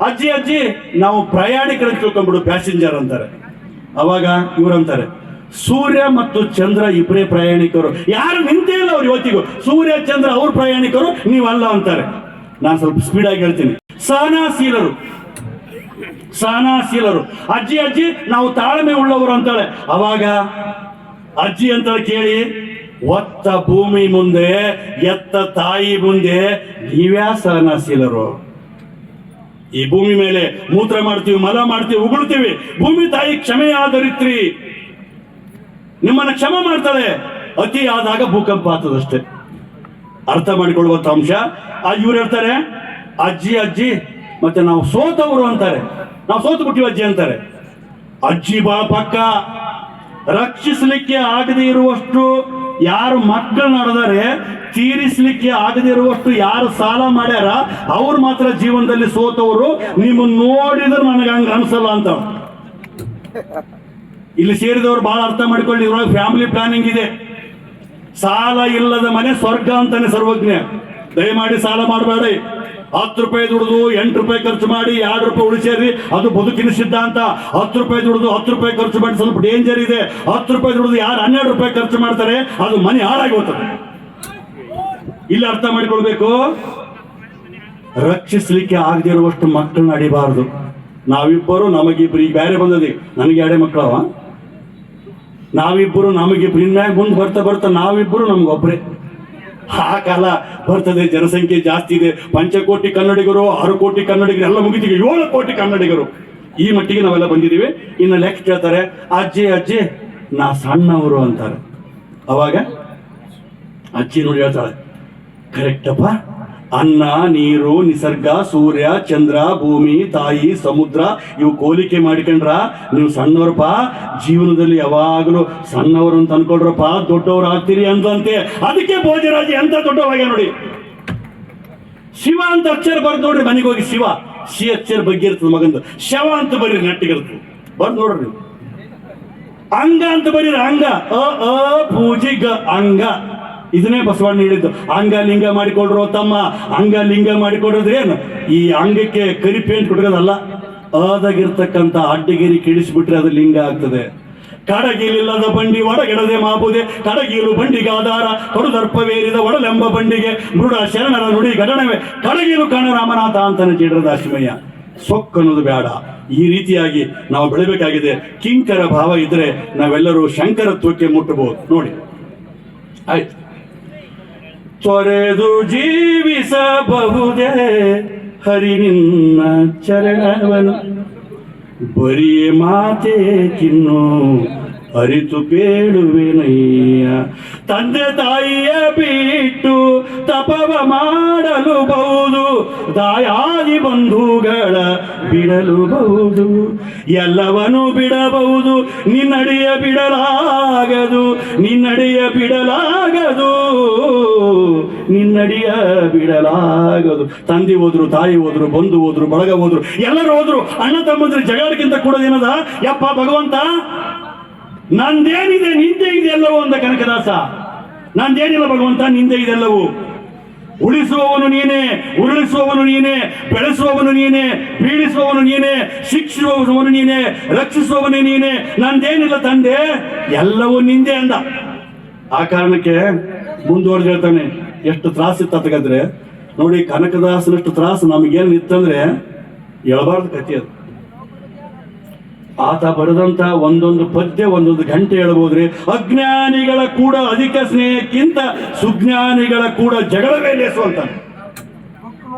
ಅಜ್ಜಿ ನಾವು ಪ್ರಯಾಣಿಕರು ತಿಳ್ಕೊಂಡ್ಬಿಡು, ಪ್ಯಾಸೆಂಜರ್ ಅಂತಾರೆ. ಅವಾಗ ಇವರಂತಾರೆ, ಸೂರ್ಯ ಮತ್ತು ಚಂದ್ರ ಇಬ್ಬರೇ ಪ್ರಯಾಣಿಕರು. ಯಾರು ನಿಂತೇ ಇಲ್ಲ ಅವ್ರು ಇವತ್ತಿಗೂ. ಸೂರ್ಯ ಚಂದ್ರ ಅವ್ರ ಪ್ರಯಾಣಿಕರು, ನೀವಲ್ಲ ಅಂತಾರೆ. ನಾನು ಸ್ವಲ್ಪ ಸ್ಪೀಡಾಗಿ ಹೇಳ್ತೀನಿ. ಸಹನಾಶೀಲರು. ಅಜ್ಜಿ ನಾವು ತಾಳ್ಮೆ ಉಳ್ಳವರು ಅಂತಾಳೆ. ಅವಾಗ ಅಜ್ಜಿ ಅಂತಾಳೆ, ಕೇಳಿ, ಒತ್ತ ಭೂಮಿ ಮುಂದೆ, ಎತ್ತ ತಾಯಿ ಮುಂದೆ ನೀವ್ಯಾ ಸಹನಶೀಲರು? ಈ ಭೂಮಿ ಮೇಲೆ ಮೂತ್ರ ಮಾಡ್ತೀವಿ, ಮಲ ಮಾಡ್ತೀವಿ, ಉಗುಳ್ತೀವಿ. ಭೂಮಿ ತಾಯಿ ಕ್ಷಮೆ ಆಧರಿತ್ರಿ, ನಿಮ್ಮನ್ನ ಕ್ಷಮೆ ಮಾಡ್ತಾಳೆ. ಅತಿ ಆದಾಗ ಭೂಕಂಪ ಆಗ್ತದಷ್ಟೇ. ಅರ್ಥ ಮಾಡಿಕೊಳ್ಳುವಂತ ಅಂಶ. ಇವ್ರು ಹೇಳ್ತಾರೆ, ಅಜ್ಜಿ ಮತ್ತೆ ನಾವು ಸೋತವರು ಅಂತಾರೆ. ನಾವು ಸೋತು ಬಿಟ್ಟಿವಿ ಅಜ್ಜಿ ಅಂತಾರೆ. ಅಜ್ಜಿ ಬಾ ಪಕ್ಕ. ರಕ್ಷಿಸಲಿಕ್ಕೆ ಆಗದೆ ಇರುವಷ್ಟು ಯಾರು ಮಕ್ಕಳು ನಡೆದಾರೆ, ತೀರಿಸಲಿಕ್ಕೆ ಆಗದೆ ಇರುವಷ್ಟು ಯಾರು ಸಾಲ ಮಾಡ್ಯಾರ, ಅವ್ರು ಮಾತ್ರ ಜೀವನದಲ್ಲಿ ಸೋತವರು. ನಿಮ್ಮನ್ನು ನೋಡಿದ್ರೆ ನನಗೆ ಹಂಗ ಅನ್ಸಲ್ಲ ಅಂತ. ಇಲ್ಲಿ ಸೇರಿದವರು ಬಹಳ ಅರ್ಥ ಮಾಡಿಕೊಳ್ಳಿ. ಇದ್ರೊಳಗೆ ಫ್ಯಾಮಿಲಿ ಪ್ಲಾನಿಂಗ್ ಇದೆ. ಸಾಲ ಇಲ್ಲದ ಮನೆ ಸ್ವರ್ಗ ಅಂತಾನೆ ಸರ್ವಜ್ಞ. ದಯಮಾಡಿ ಸಾಲ ಮಾಡಬೇಡಿ. 10 ರೂಪಾಯಿ ದುಡಿದು 8 ರೂಪಾಯಿ ಖರ್ಚು ಮಾಡಿ 2 ರೂಪಾಯಿ ಉಳಿಸ್ಯಾರಿ, ಅದು ಬದುಕಿನ ಸಿದ್ಧಾಂತ. 10 ರೂಪಾಯಿ ದುಡಿದು 10 ರೂಪಾಯಿ ಖರ್ಚು ಮಾಡಿ ಸ್ವಲ್ಪ ಡೇಂಜರ್ ಇದೆ. 10 ರೂಪಾಯಿ ದುಡಿದು ಯಾರು 12 ರೂಪಾಯಿ ಖರ್ಚು ಮಾಡ್ತಾರೆ, ಅದು ಮನೆ ಹಾಳಾಗಿ ಹೋಗ್ತದೆ. ಇಲ್ಲಿ ಅರ್ಥ ಮಾಡಿಕೊಳ್ಬೇಕು, ರಕ್ಷಿಸಲಿಕ್ಕೆ ಆಗದೆ ಇರುವಷ್ಟು ಮಕ್ಕಳನ್ನ ಅಡಿಬಾರದು. ನಾವಿಬ್ಬರು ನಮಗಿಬ್ರು, ಈಗ ಬೇರೆ ಬಂದದಿ, ನನಗೆ 2 ಮಕ್ಕಳವ, ನಾವಿಬ್ಬರು ನಮಗಿಬ್ರು. ಇನ್ಮ್ಯಾಗ ಮುಂದೆ ಬರ್ತಾ ನಾವಿಬ್ಬರು ನಮ್ಗೊಬ್ರೆ. ಆ ಕಾಲ ಬರ್ತದೆ, ಜನಸಂಖ್ಯೆ ಜಾಸ್ತಿ ಇದೆ. 5 ಕೋಟಿ ಕನ್ನಡಿಗರು, 6 ಕೋಟಿ ಕನ್ನಡಿಗರು ಎಲ್ಲ ಮುಗಿತೀವಿ, 7 ಕೋಟಿ ಕನ್ನಡಿಗರು. ಈ ಮಟ್ಟಿಗೆ ನಾವೆಲ್ಲ ಬಂದಿದ್ದೀವಿ. ಇನ್ನು ಲೆಕ್ಕ ಕೇಳ್ತಾರೆ, ಅಜ್ಜಿ ನಾ ಸಣ್ಣವರು ಅಂತಾರೆ. ಅವಾಗ ಅಜ್ಜಿ ನೋಡಿ ಹೇಳ್ತಾಳೆ, ಕರೆಕ್ಟಪ್ಪ, ಅನ್ನ, ನೀರು, ನಿಸರ್ಗ, ಸೂರ್ಯ, ಚಂದ್ರ, ಭೂಮಿ, ತಾಯಿ, ಸಮುದ್ರ ಇವು ಹೋಲಿಕೆ ಮಾಡಿಕೊಂಡ್ರ ನೀವು ಸಣ್ಣವ್ರಪ್ಪ. ಜೀವನದಲ್ಲಿ ಯಾವಾಗಲೂ ಸಣ್ಣವರು ಅಂತ ಅನ್ಕೊಳ್ರಪ್ಪ, ದೊಡ್ಡವರು ಆಗ್ತೀರಿ ಅಂದಂತೆ. ಅದಕ್ಕೆ ಭೋಜರಾಜ ಎಂತ ದೊಡ್ಡವಾಗ ನೋಡಿ. ಶಿವ ಅಂತ ಅಕ್ಷರ ಬರ್ದು ನೋಡ್ರಿ, ಮನೆಗೆ ಹೋಗಿ ಶಿವ, ಸಿ ಅಕ್ಷರ ಬಗ್ಗೆ ಇರ್ತದೆ ಮಗಂದು. ಶವ ಅಂತ ಬರ್ರಿ, ನೆಟ್ಟಿಗಿರ್ತದೆ. ಬಂದ್ ನೋಡ್ರಿ. ಅಂಗ ಅಂತ ಬರೀರ, ಅಂಗ ಪೂಜಿಗ ಅಂಗ. ಇದನ್ನೇ ಬಸವಣ್ಣ ಹೇಳಿದ್ದು. ಅಂಗ ಲಿಂಗ ಮಾಡಿಕೊಡ್ರು ತಮ್ಮ, ಅಂಗ ಲಿಂಗ ಮಾಡಿಕೊಡೋದ್ರೆ ಏನು? ಈ ಅಂಗಕ್ಕೆ ಕರಿ ಪೇಂಟ್ ಕೊಡೋದಲ್ಲ, ಅದಾಗಿರ್ತಕ್ಕಂಥ ಅಡ್ಡಗಿರಿ ಕಿಡಿಸ್ಬಿಟ್ರೆ ಅದು ಲಿಂಗ ಆಗ್ತದೆ. ಕಡಗಿಲಿಲ್ಲದ ಬಂಡಿ ಒಡಗೆಡದೆ ಮಾಬುದೆ, ಕಡಗಿಲು ಬಂಡಿಗಾಧಾರ ಕೊಡುದರ್ಪವೇರಿದ ಒಡಲೆಂಬ ಬಂಡಿಗೆ ಮೃಡ ಶರಣರ ನುಡಿ ಘಟನವೇ ಕಡಗಿಲು ಕಾಣ ರಾಮನಾಥ ಅಂತಾನೆ ಜೀಡ್ರದಾಶ್ರಮಯ್ಯ. ಸೊಕ್ಕನ್ನೋದು ಬೇಡ. ಈ ರೀತಿಯಾಗಿ ನಾವು ಬೆಳಿಬೇಕಾಗಿದೆ. ಕಿಂಕರ ಭಾವ ಇದ್ರೆ ನಾವೆಲ್ಲರೂ ಶಂಕರತ್ವಕ್ಕೆ ಮುಟ್ಟಬಹುದು. ನೋಡಿ, ಆಯ್ತು. ತೊರೆದು ಜೀವಿಸಬಹುದೇ ಹರಿ ನಿನ್ನ ಚರಣವನು, ಬರೀ ಮಾತೇ ಕಿನ್ನು ಅರಿತು ಬೇಡುವೆನಯ್ಯ. ತಂದೆ ತಾಯಿಯ ಬಿಟ್ಟು ತಪವ ಮಾಡಲುಬಹುದು, ದಾಯಾದಿ ಬಂಧುಗಳ ಬಿಡಲುಬಹುದು, ಎಲ್ಲವನ್ನೂ ಬಿಡಬಹುದು, ನಿನ್ನಡಿಯ ಬಿಡಲಾಗದು, ನಿನ್ನಡಿಯ ಬಿಡಲಾಗದು, ನಿನ್ನಡಿಯ ಬಿಡಲಾಗದು. ತಂದೆ ಹೋದ್ರು, ತಾಯಿ ಹೋದ್ರು, ಬಂಧು ಹೋದ್ರು, ಬಳಗ ಹೋದ್ರು, ಎಲ್ಲರೂ ಹೋದ್ರು. ಅಣ್ಣ ತಮ್ಮಂದ್ರೆ ಜಗಳಕ್ಕಿಂತ ಕೂಡೋದೇನದ? ಯಪ್ಪ ಭಗವಂತ, ನಂದೇನಿದೆ ನಿಂದೆ ಇದೆ ಎಲ್ಲವೂ ಅಂದ ಕನಕದಾಸ. ನಂದೇನಿಲ್ಲ ಭಗವಂತ, ನಿಂದೆ ಇದೆಲ್ಲವೂ. ಉಳಿಸುವವನು ನೀನೇ, ಉರುಳಿಸುವವನು ನೀನೇ, ಬೆಳೆಸುವವನು ನೀನೇ, ಪೀಡಿಸುವವನು ನೀನೇ, ಶಿಕ್ಷಿಸುವವನು ನೀನೇ, ರಕ್ಷಿಸುವವನೇ ನೀನೇ. ನಂದೇನಿಲ್ಲ ತಂದೆ, ಎಲ್ಲವೂ ನಿಂದೆ ಅಂದ. ಆ ಕಾರಣಕ್ಕೆ ಮುಂದುವರೆದು ಹೇಳ್ತಾನೆ. ಎಷ್ಟು ತ್ರಾಸಿತ್ತು ಅತಗಂದ್ರೆ ನೋಡಿ, ಕನಕದಾಸನಷ್ಟು ತ್ರಾಸು ನಮಗೇನು ಇತ್ತಂದ್ರೆ ಹೇಳಬಾರ್ದು ಕಥೆ ಅದು. ಆತ ಬರೆದಂತ ಒಂದೊಂದು ಪದ್ಯ ಒಂದೊಂದು ಗಂಟೆ ಹೇಳ್ಬೋದ್ರಿ. ಅಜ್ಞಾನಿಗಳ ಕೂಡ ಅಧಿಕ ಸ್ನೇಹಕ್ಕಿಂತ ಸುಜ್ಞಾನಿಗಳ ಕೂಡ ಜಗಳವೇ ಲೇಸುವಂತ.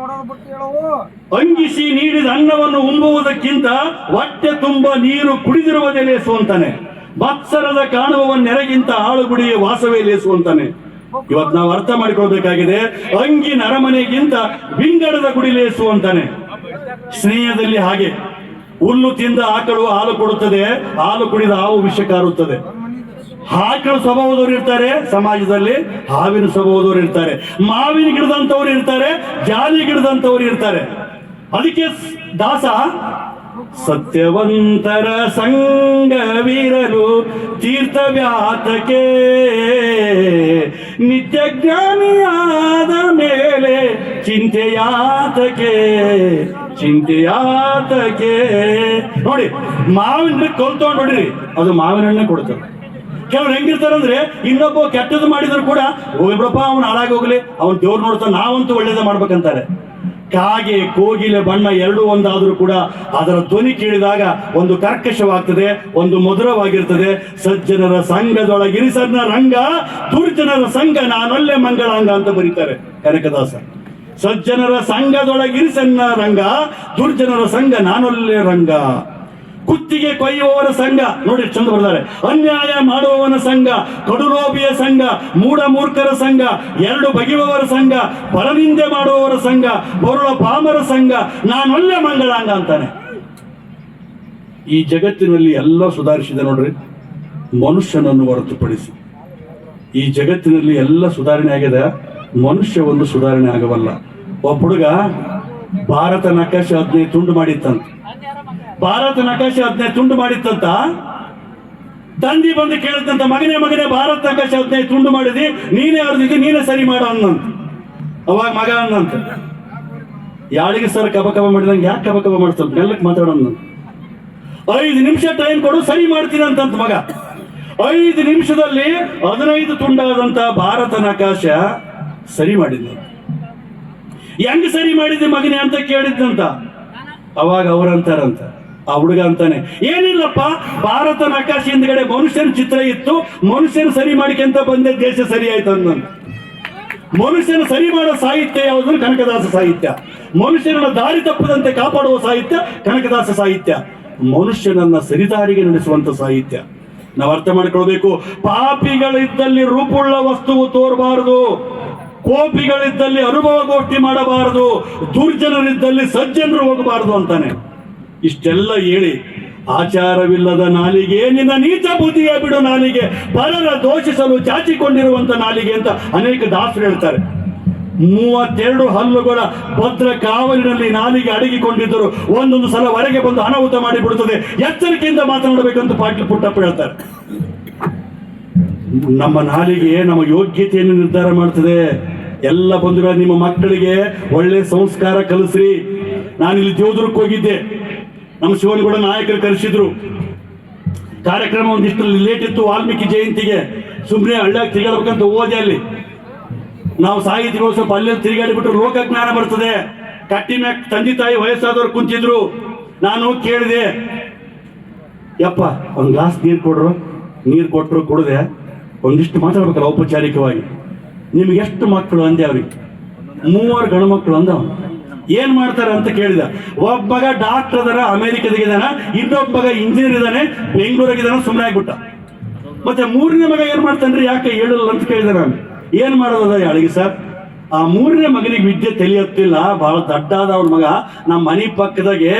ಅಂಗಿಸಿ ನೀಡಿದ ಅನ್ನವನ್ನು ಉಂಬುವುದಕ್ಕಿಂತ ಹೊಟ್ಟೆ ತುಂಬ ನೀರು ಕುಡಿದಿರುವುದೇ ಲೇಸುವಂತಾನೆ. ಮತ್ಸರದ ಕಾಣುವವನ್ನೆರಗಿಂತ ಆಳುಗುಡಿಯ ವಾಸವೇ ಲೇಸುವಂತಾನೆ. ಇವತ್ತು ನಾವು ಅರ್ಥ ಮಾಡಿಕೊಳ್ಬೇಕಾಗಿದೆ. ಅಂಗಿ ನರಮನೆಗಿಂತ ವಿಂಗಡದ ಗುಡಿ ಲೇಸುವಂತಾನೆ. ಸ್ನೇಹದಲ್ಲಿ ಹಾಗೆ. ಹುಲ್ಲು ತಿಂದ ಆಕಳು ಹಾಲು ಕೊಡುತ್ತದೆ, ಹಾಲು ಕುಡಿದ ಹಾವು ವಿಷ ಕಾರುತ್ತದೆ. ಆಕಳು ಸ್ವಭಾವದವರು ಇರ್ತಾರೆ ಸಮಾಜದಲ್ಲಿ, ಹಾವಿನ ಸ್ವಭಾವದವರು ಇರ್ತಾರೆ, ಮಾವಿನ ಗಿಡದಂತವ್ರು ಇರ್ತಾರೆ, ಜಾಲಿ ಗಿಡದಂತವ್ರು ಇರ್ತಾರೆ. ಅದಕ್ಕೆ ದಾಸ ಸತ್ಯವಂತರ ಸಂಗವಿರಲು ತೀರ್ಥವ್ಯಾತಕ್ಕೆ, ನಿತ್ಯ ಜ್ಞಾನಿಯಾದ ಮೇಲೆ ಚಿಂತೆಯಾತಕ್ಕೆ, ಚಿಂತೆಯಾತಕ್ಕೆ. ನೋಡಿ, ಮಾವಿನ ಕಲ್ತ್ಕೊಂಡು ನೋಡ್ರಿ, ಅದು ಮಾವಿನ ಹಣ್ಣೆ ಕೊಡ್ತಾರೆ. ಕೆಲವ್ರು ಹೆಂಗಿರ್ತಾರಂದ್ರೆ ಇನ್ನೊಬ್ಬ ಕೆಟ್ಟದ್ದು ಮಾಡಿದ್ರು ಕೂಡ ಹೋಗಿ ಬಿಡಪ್ಪ, ಅವನು ಹಾಳಾಗಿ ಹೋಗ್ಲಿ, ಅವನು ದೇವ್ರು ನೋಡ್ತಾನೆ, ನಾವಂತೂ ಒಳ್ಳೇದ ಮಾಡ್ಬೇಕಂತಾರೆ. ಕಾಗೆ ಕೋಗಿಲೆ ಬಣ್ಣ ಎರಡೂ ಒಂದಾದ್ರೂ ಕೂಡ ಅದರ ಧ್ವನಿ ಕೇಳಿದಾಗ ಒಂದು ಕರ್ಕಶವಾಗ್ತದೆ, ಒಂದು ಮಧುರವಾಗಿರ್ತದೆ. ಸಜ್ಜನರ ಸಂಘದೊಳಗಿರಿಸನ್ನ ರಂಗ, ದುರ್ಜನರ ಸಂಘ ನಾನೊಲ್ಲೆ ಮಂಗಳಾಂಗ ಅಂತ ಬರೀತಾರೆ ಕನಕದಾಸ. ಸಜ್ಜನರ ಸಂಘದೊಳಗಿರಿಸನ್ನ ರಂಗ, ದುರ್ಜನರ ಸಂಘ ನಾನೊಲ್ಲೆ ರಂಗ. ಕುತ್ತಿಗೆ ಕೊಯ್ಯುವವರ ಸಂಘ ನೋಡಿ ಚಂದ ಬರ್ತಾರೆ. ಅನ್ಯಾಯ ಮಾಡುವವನ ಸಂಘ, ಕಡುಲೋಭಿಯ ಸಂಘ, ಮೂಢ ಮೂರ್ಖರ ಸಂಘ, ಎರಡು ಬಗೆಯುವವರ ಸಂಘ, ಪರನಿಂದೆ ಮಾಡುವವರ ಸಂಘ, ಬರುಳ ಪಾಮರ ಸಂಘ, ನಾನೊಲ್ಲೆ ಮಂಗಳಾಂಗ ಅಂತಾನೆ. ಈ ಜಗತ್ತಿನಲ್ಲಿ ಎಲ್ಲ ಸುಧಾರಿಸಿದೆ ನೋಡ್ರಿ, ಮನುಷ್ಯನನ್ನು ಹೊರತುಪಡಿಸಿ. ಈ ಜಗತ್ತಿನಲ್ಲಿ ಎಲ್ಲ ಸುಧಾರಣೆ ಆಗಿದೆ, ಮನುಷ್ಯ ಒಂದು ಸುಧಾರಣೆ ಆಗವಲ್ಲ. ಒಬ್ಬ ಹುಡುಗ ಭಾರತ ನಕಾಶೆ 15 ತುಂಡು ಮಾಡಿತ್ತಂತ. ಭಾರತ ನಕಾಶೆ 15 ತುಂಡು ಮಾಡಿತ್ತಂತ. ತಂದೆ ಬಂದು ಕೇಳಿದಂತ, ಮಗನೇ ಮಗನೇ ಭಾರತ ನಕಾಶೆ 15 ತುಂಡು ಮಾಡಿದಿ, ನೀನೇ ಅರ್ದಿದ್ದಿ, ನೀನೇ ಸರಿ ಮಾಡು ಅನ್ನಂತ. ಅವಾಗ ಮಗ ಅನ್ನಂತ, ಯಾಳಿಗೆ ಸರ್ ಕಬ ಕಬ ಮಾಡಿದಂಗೆ ಯಾಕೆ ಕಬ ಕಬ ಮಾಡ್ತಾನೆ, ಮೆಲ್ಲಕ್ಕೆ ಮಾತಾಡೋಣ, 5 ನಿಮಿಷ ಟೈಮ್ ಕೊಡು ಸರಿ ಮಾಡ್ತೀನಿ ಅಂತಂತ ಮಗ. 5 ನಿಮಿಷದಲ್ಲಿ 15 ತುಂಡಾದಂತ ಭಾರತ ನಕಾಶ ಸರಿ ಮಾಡಿದ್ದ. ಹೆಂಗ್ ಸರಿ ಮಾಡಿದ್ದೆ ಮಗನೇ ಅಂತ ಕೇಳಿದ್ದಂತ. ಅವಾಗ ಅವ್ರಂತಾರಂತ, ಆ ಹುಡುಗ ಅಂತಾನೆ, ಏನಿಲ್ಲಪ್ಪ, ಭಾರತ ನಕಾಶೆ ಹಿಂದ್ಗಡೆ ಮನುಷ್ಯನ ಚಿತ್ರ ಇತ್ತು, ಮನುಷ್ಯನ ಸರಿ ಮಾಡಿಕೊಂತ ಬಂದೆ, ದೇಶ ಸರಿ ಆಯ್ತು ಅಂದಂತ. ಮನುಷ್ಯನ ಸರಿ ಮಾಡೋ ಸಾಹಿತ್ಯ ಯಾವುದು? ಕನಕದಾಸ ಸಾಹಿತ್ಯ. ಮನುಷ್ಯನನ್ನ ದಾರಿ ತಪ್ಪದಂತೆ ಕಾಪಾಡುವ ಸಾಹಿತ್ಯ ಕನಕದಾಸ ಸಾಹಿತ್ಯ. ಮನುಷ್ಯನನ್ನ ಸರಿದಾರಿಗೆ ನಡೆಸುವಂತ ಸಾಹಿತ್ಯ ನಾವು ಅರ್ಥ ಮಾಡಿಕೊಳ್ಬೇಕು. ಪಾಪಿಗಳಿದ್ದಲ್ಲಿ ರೂಪುಳ್ಳ ವಸ್ತುವು ತೋರಬಾರದು, ಕೋಪಿಗಳಿದ್ದಲ್ಲಿ ಅನುಭವ ಗೋಷ್ಠಿ ಮಾಡಬಾರದು, ದುರ್ಜನರಿದ್ದಲ್ಲಿ ಸಜ್ಜನರು ಹೋಗಬಾರದು ಅಂತಾನೆ. ಇಷ್ಟೆಲ್ಲ ಹೇಳಿ, ಆಚಾರವಿಲ್ಲದ ನಾಲಿಗೆ ನಿನ್ನ ನೀಚ ಬುದ್ಧಿಯ ಬಿಡು ನಾಲಿಗೆ, ಪರರ ದೋಷಿಸಲು ಚಾಚಿಕೊಂಡಿರುವಂತ ನಾಲಿಗೆ ಅಂತ ಅನೇಕ ದಾಸರು ಹೇಳ್ತಾರೆ. 32 ಹಲ್ಲುಗಳ ಭದ್ರ ಕಾವಲಿನಲ್ಲಿ ನಾಲಿಗೆ ಅಡಗಿಕೊಂಡಿದ್ದರು. ಒಂದೊಂದು ಸಲ ಹೊರಗೆ ಬಂದು ಅನಾಹುತ ಮಾಡಿಬಿಡುತ್ತದೆ. ಎಚ್ಚರಿಕೆಯಿಂದ ಮಾತನಾಡಬೇಕಂತ ಪಾಟೀಲ್ ಪುಟ್ಟಪ್ಪ ಹೇಳ್ತಾರೆ. ನಮ್ಮ ನಾಲಿಗೆ ನಮ್ಮ ಯೋಗ್ಯತೆಯನ್ನು ನಿರ್ಧಾರ ಮಾಡ್ತದೆ. ಎಲ್ಲ ಬಂಧುಗಳ ನಿಮ್ಮ ಮಕ್ಕಳಿಗೆ ಒಳ್ಳೆ ಸಂಸ್ಕಾರ ಕಲಿಸ್ರಿ. ನಾನಿಲ್ಲಿ ದೇವದುರ್ಗಕ್ಕೆ ಹೋಗಿದ್ದೆ. ನಮ್ಮ ಶಿವನಗೌಡ ನಾಯಕರು ಕರೆಸಿದ್ರು. ಕಾರ್ಯಕ್ರಮ ಒಂದಿಷ್ಟು ಲೇಟ್ ಇತ್ತು. ವಾಲ್ಮೀಕಿ ಜಯಂತಿಗೆ ಸುಮ್ಮನೆ ಹಳ್ಳಿಯಾಗ ತಿರುಗಾಡ್ಬೇಕಂತ ಹೋದೆ. ಅಲ್ಲಿ ನಾವು ಸಾಹಿತಿಗಳು ಸ್ವಲ್ಪ ಅಲ್ಲೆಲ್ಲಿ ತಿರುಗಾಡಿ ಬಿಟ್ಟರು ಲೋಕಜ್ಞಾನ ಬರ್ತದೆ. ಕಟ್ಟಿ ಮ್ಯಾಕ್ ತಂದೆ ತಾಯಿ ವಯಸ್ಸಾದವ್ರು ಕುಂತಿದ್ರು. ನಾನು ಕೇಳಿದೆ, ಯಪ್ಪ ಒಂದು ಗ್ಲಾಸ್ ನೀರು ಕೊಡ್ರು. ನೀರು ಕೊಟ್ಟರು, ಕುಡಿದೆ. ಒಂದಿಷ್ಟು ಮಾತಾಡ್ಬೇಕಲ್ಲ ಔಪಚಾರಿಕವಾಗಿ. ನಿಮ್ಗೆ ಎಷ್ಟು ಮಕ್ಕಳು ಅಂದೆ? ಅವ್ರಿಗೆ 3 ಗಂಡು ಮಕ್ಕಳು ಅಂದ. ಏನ್ ಮಾಡ್ತಾರೆ ಅಂತ ಕೇಳಿದ. ಒಬ್ಬ ಮಗ ಡಾಕ್ಟರ್ ಅದಾರ, ಅಮೆರಿಕದಾಗಿದ್ದಾನ. ಇನ್ನೊಬ್ಬ ಮಗ ಇಂಜಿನಿಯರ್ ಇದ್ದಾನೆ, ಬೆಂಗಳೂರಾಗಿದ್ದಾನ. ಸುಮ್ಮನೆ ಆಗ್ಬಿಟ್ಟ. ಮತ್ತೆ 3ನೇ ಮಗ ಏನ್ ಮಾಡ್ತಾನ್ರಿ, ಯಾಕೆ ಹೇಳಲ್ಲ ಅಂತ ಕೇಳಿದ. ನಾನು ಏನ್ ಮಾಡೋದ ಅಳಿಗೆ ಸರ್, ಆ 3ನೇ ಮಗನಿಗೆ ವಿದ್ಯೆ ತಿಳಿಯತ್ತಿಲ್ಲ. ಬಹಳ ದಡ್ಡಾದ ಅವ್ರ ಮಗ. ನಮ್ಮ ಮನೆ ಪಕ್ಕದಾಗೆ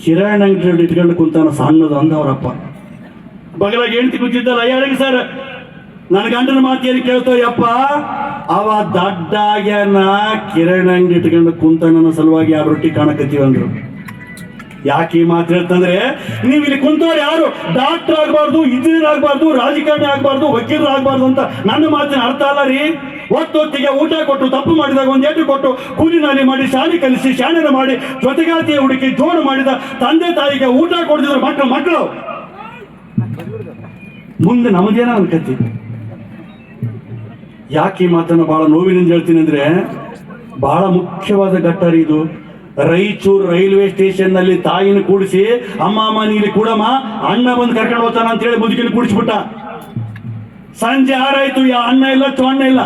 ಕಿರಾಣಿ ಅಂಗಡಿ ಇಟ್ಕೊಂಡು ಕುಂತಾನ, ಸಣ್ಣದು ಅಂದ ಅವ್ರಪ್ಪ. ಬಗಲಾಗ ಹೆಂಡತಿ ಕೂತಿದ್ದಲ್ಲ, ಅಳಿಗೆ ಸರ್ ನನ್ನ ಗಂಡನ ಮಾತೇನು ಕೇಳ್ತೋ ಯಪ್ಪ, ಅವ ದಡ್ಡಾಗ್ಯಾನ ಕಿರಾಣಿ ಅಂಗಡಿ ಇಟ್ಕೊಂಡು ಕುಂತ ನನ್ನ ಸಲುವಾಗಿ 2 ರೊಟ್ಟಿ ಕಾಣಕತ್ತೀವಿ ಅಂದ್ರು. ಯಾಕೆ ಈ ಮಾತು ಹೇಳ್ತಂದ್ರೆ, ನೀವು ಇಲ್ಲಿ ಕುಂತವ್ರು ಯಾರು ಡಾಕ್ಟರ್ ಆಗ್ಬಾರ್ದು, ಇಂಜಿನಿಯರ್ ಆಗ್ಬಾರ್ದು, ರಾಜಕಾರಣಿ ಆಗ್ಬಾರ್ದು, ವಕೀಲರು ಆಗ್ಬಾರ್ದು ಅಂತ ನನ್ನ ಮಾತಿನ ಅರ್ಥ ಅಲ್ಲ ರೀ. ಹೊತ್ತೊತ್ತಿಗೆ ಊಟ ಕೊಟ್ಟು, ತಪ್ಪು ಮಾಡಿದಾಗ ಒಂದು ಏಟು ಕೊಟ್ಟು, ಕೂಲಿನಾಲಿ ಮಾಡಿ, ಶಾಲೆ ಕಲಿಸಿ, ಶಾಣೆನ ಮಾಡಿ, ಜೊತೆಗಾತಿಯ ಹುಡುಕಿ ಜೋಡು ಮಾಡಿದ ತಂದೆ ತಾಯಿಗೆ ಊಟ ಕೊಡ್ತಿದ್ರು ಮಕ್ಕಳು. ಮುಂದೆ ನಮಗೇನ ಅನ್ಕತ್ತಿ. ಯಾಕೆ ಈ ಮಾತನ್ನು ಬಹಳ ನೋವಿನಿಂದ ಹೇಳ್ತೀನಿ ಅಂದ್ರೆ, ಬಹಳ ಮುಖ್ಯವಾದ ಘಟ್ಟ ರೀ ಇದು. ರಾಯಚೂರು ರೈಲ್ವೆ ಸ್ಟೇಷನ್ ನಲ್ಲಿ ತಾಯಿನ ಕೂಡಿಸಿ, ಅಮ್ಮ ನೀಲಿ ಕೂಡಮ್ಮ, ಅಣ್ಣ ಬಂದು ಕರ್ಕೊಂಡು ಹೋಗ್ತಾನ ಅಂತ ಹೇಳಿ ಮುದುಕಿನ ಕೂಡಿಸ್ಬಿಟ್ಟ. ಸಂಜೆ 6 ಆಯ್ತು, ಅಣ್ಣ ಇಲ್ಲ, ಚೊಣ್ಣ ಇಲ್ಲ.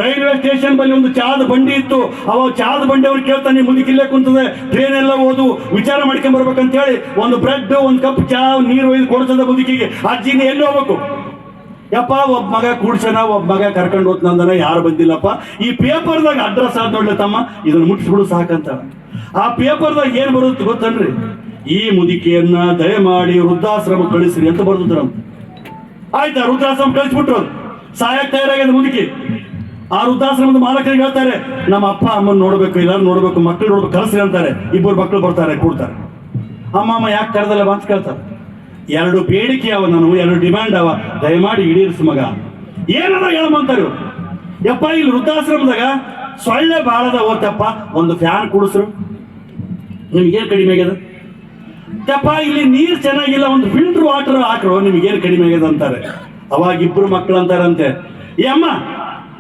ರೈಲ್ವೆ ಸ್ಟೇಷನ್ ಬಳಿ ಒಂದು ಚಾದ ಬಂಡಿ ಇತ್ತು. ಅವ ಚಾದ ಬಂಡಿ ಅವ್ರು ಕೇಳ್ತಾನೆ, ಮುದುಕಿಲ್ಲೇ ಕುಂತದೆ, ಟ್ರೈನ್ ಎಲ್ಲ ಓದು, ವಿಚಾರ ಮಾಡ್ಕೊಂಡ್ ಬರ್ಬೇಕಂತ ಹೇಳಿ ಒಂದು ಬ್ರೆಡ್, ಒಂದು ಕಪ್ ಚಾ, ನೀರು ಒಯ್ದು ಕೊಡ್ತದ ಮುದುಕಿಗೆ. ಅಜ್ಜಿನ ಎಲ್ಲಿ ಹೋಗ್ಬೇಕು? ಯಪ್ಪ ಒಬ್ಬ ಮಗ ಕೂಡ್ಸನ, ಒಬ್ಬ ಮಗ ಕರ್ಕೊಂಡು ಹೋಗ್ತಂದನ, ಯಾರು ಬಂದಿಲ್ಲಪ್ಪ. ಈ ಪೇಪರ್ದಾಗ ಅಡ್ರೆಸ್ ಆದ ನೋಡ್ಲೆ ತಮ್ಮ, ಇದನ್ನ ಮುಟ್ಟಿಸ್ಬಿಡು ಸಾಕಂತ. ಆ ಪೇಪರ್ದಾಗ ಏನ್ ಬರುತ್ತೆ ಗೊತ್ತನ್ರಿ, ಈ ಮುದುಕಿಯನ್ನ ದಯಮಾಡಿ ವೃದ್ಧಾಶ್ರಮ ಕಳಿಸ್ರಿ ಅಂತ ಬರ್ದಿದ್ರು. ಆಯ್ತಾ, ವೃದ್ಧಾಶ್ರಮ ಕಳಿಸ್ಬಿಟ್ರು. ಸಾಯಕ್ ತಯಾರಾಗ್ಯದ ಮುದುಕಿ. ಆ ವೃದ್ಧಾಶ್ರಮದ ಮಾಲಕರಿಗೆ ಹೇಳ್ತಾರೆ, ನಮ್ಮ ಅಪ್ಪ ಅಮ್ಮನ ನೋಡ್ಬೇಕು, ಎಲ್ಲಾರು ನೋಡ್ಬೇಕು, ಮಕ್ಕಳು ನೋಡ್ಬೇಕು, ಕಳಿಸ್ರಿ ಅಂತಾರೆ. 2 ಮಕ್ಕಳು ಬರ್ತಾರೆ, ಕೂಡ್ತಾರೆ. ಅಮ್ಮ ಯಾಕೆ ಕರೆದಲ್ಲ ಅಂತ ಕೇಳ್ತಾರೆ. 2 ಬೇಡಿಕೆ ಅವ, ನಾನು 2 ಡಿಮ್ಯಾಂಡ್ ಅವ, ದಯಮಾಡಿ ಈಡೇರಿಸು ಮಗ. ಏನದ ಹೇಳಂತಾರೆ. ಯಪ್ಪ ಇಲ್ಲಿ ವೃದ್ಧಾಶ್ರಮದಾಗ ಸೊಳ್ಳೆ ಬಾಳದ ಓತಪ್ಪ, ಒಂದು ಫ್ಯಾನ್ ಕೂಡಿಸ್ರು. ನಿಮ್ಗೇನು ಕಡಿಮೆ ಆಗ್ಯದ? ಯಪ್ಪ ಇಲ್ಲಿ ನೀರು ಚೆನ್ನಾಗಿಲ್ಲ, ಒಂದು ಫಿಲ್ಟರ್ ವಾಟರ್ ಹಾಕ್ರು, ನಿಮ್ಗೇನು ಕಡಿಮೆ ಆಗ್ಯದ ಅಂತಾರೆ. ಅವಾಗ 2 ಮಕ್ಕಳು ಅಂತಾರಂತೆ, ಏ ಅಮ್ಮ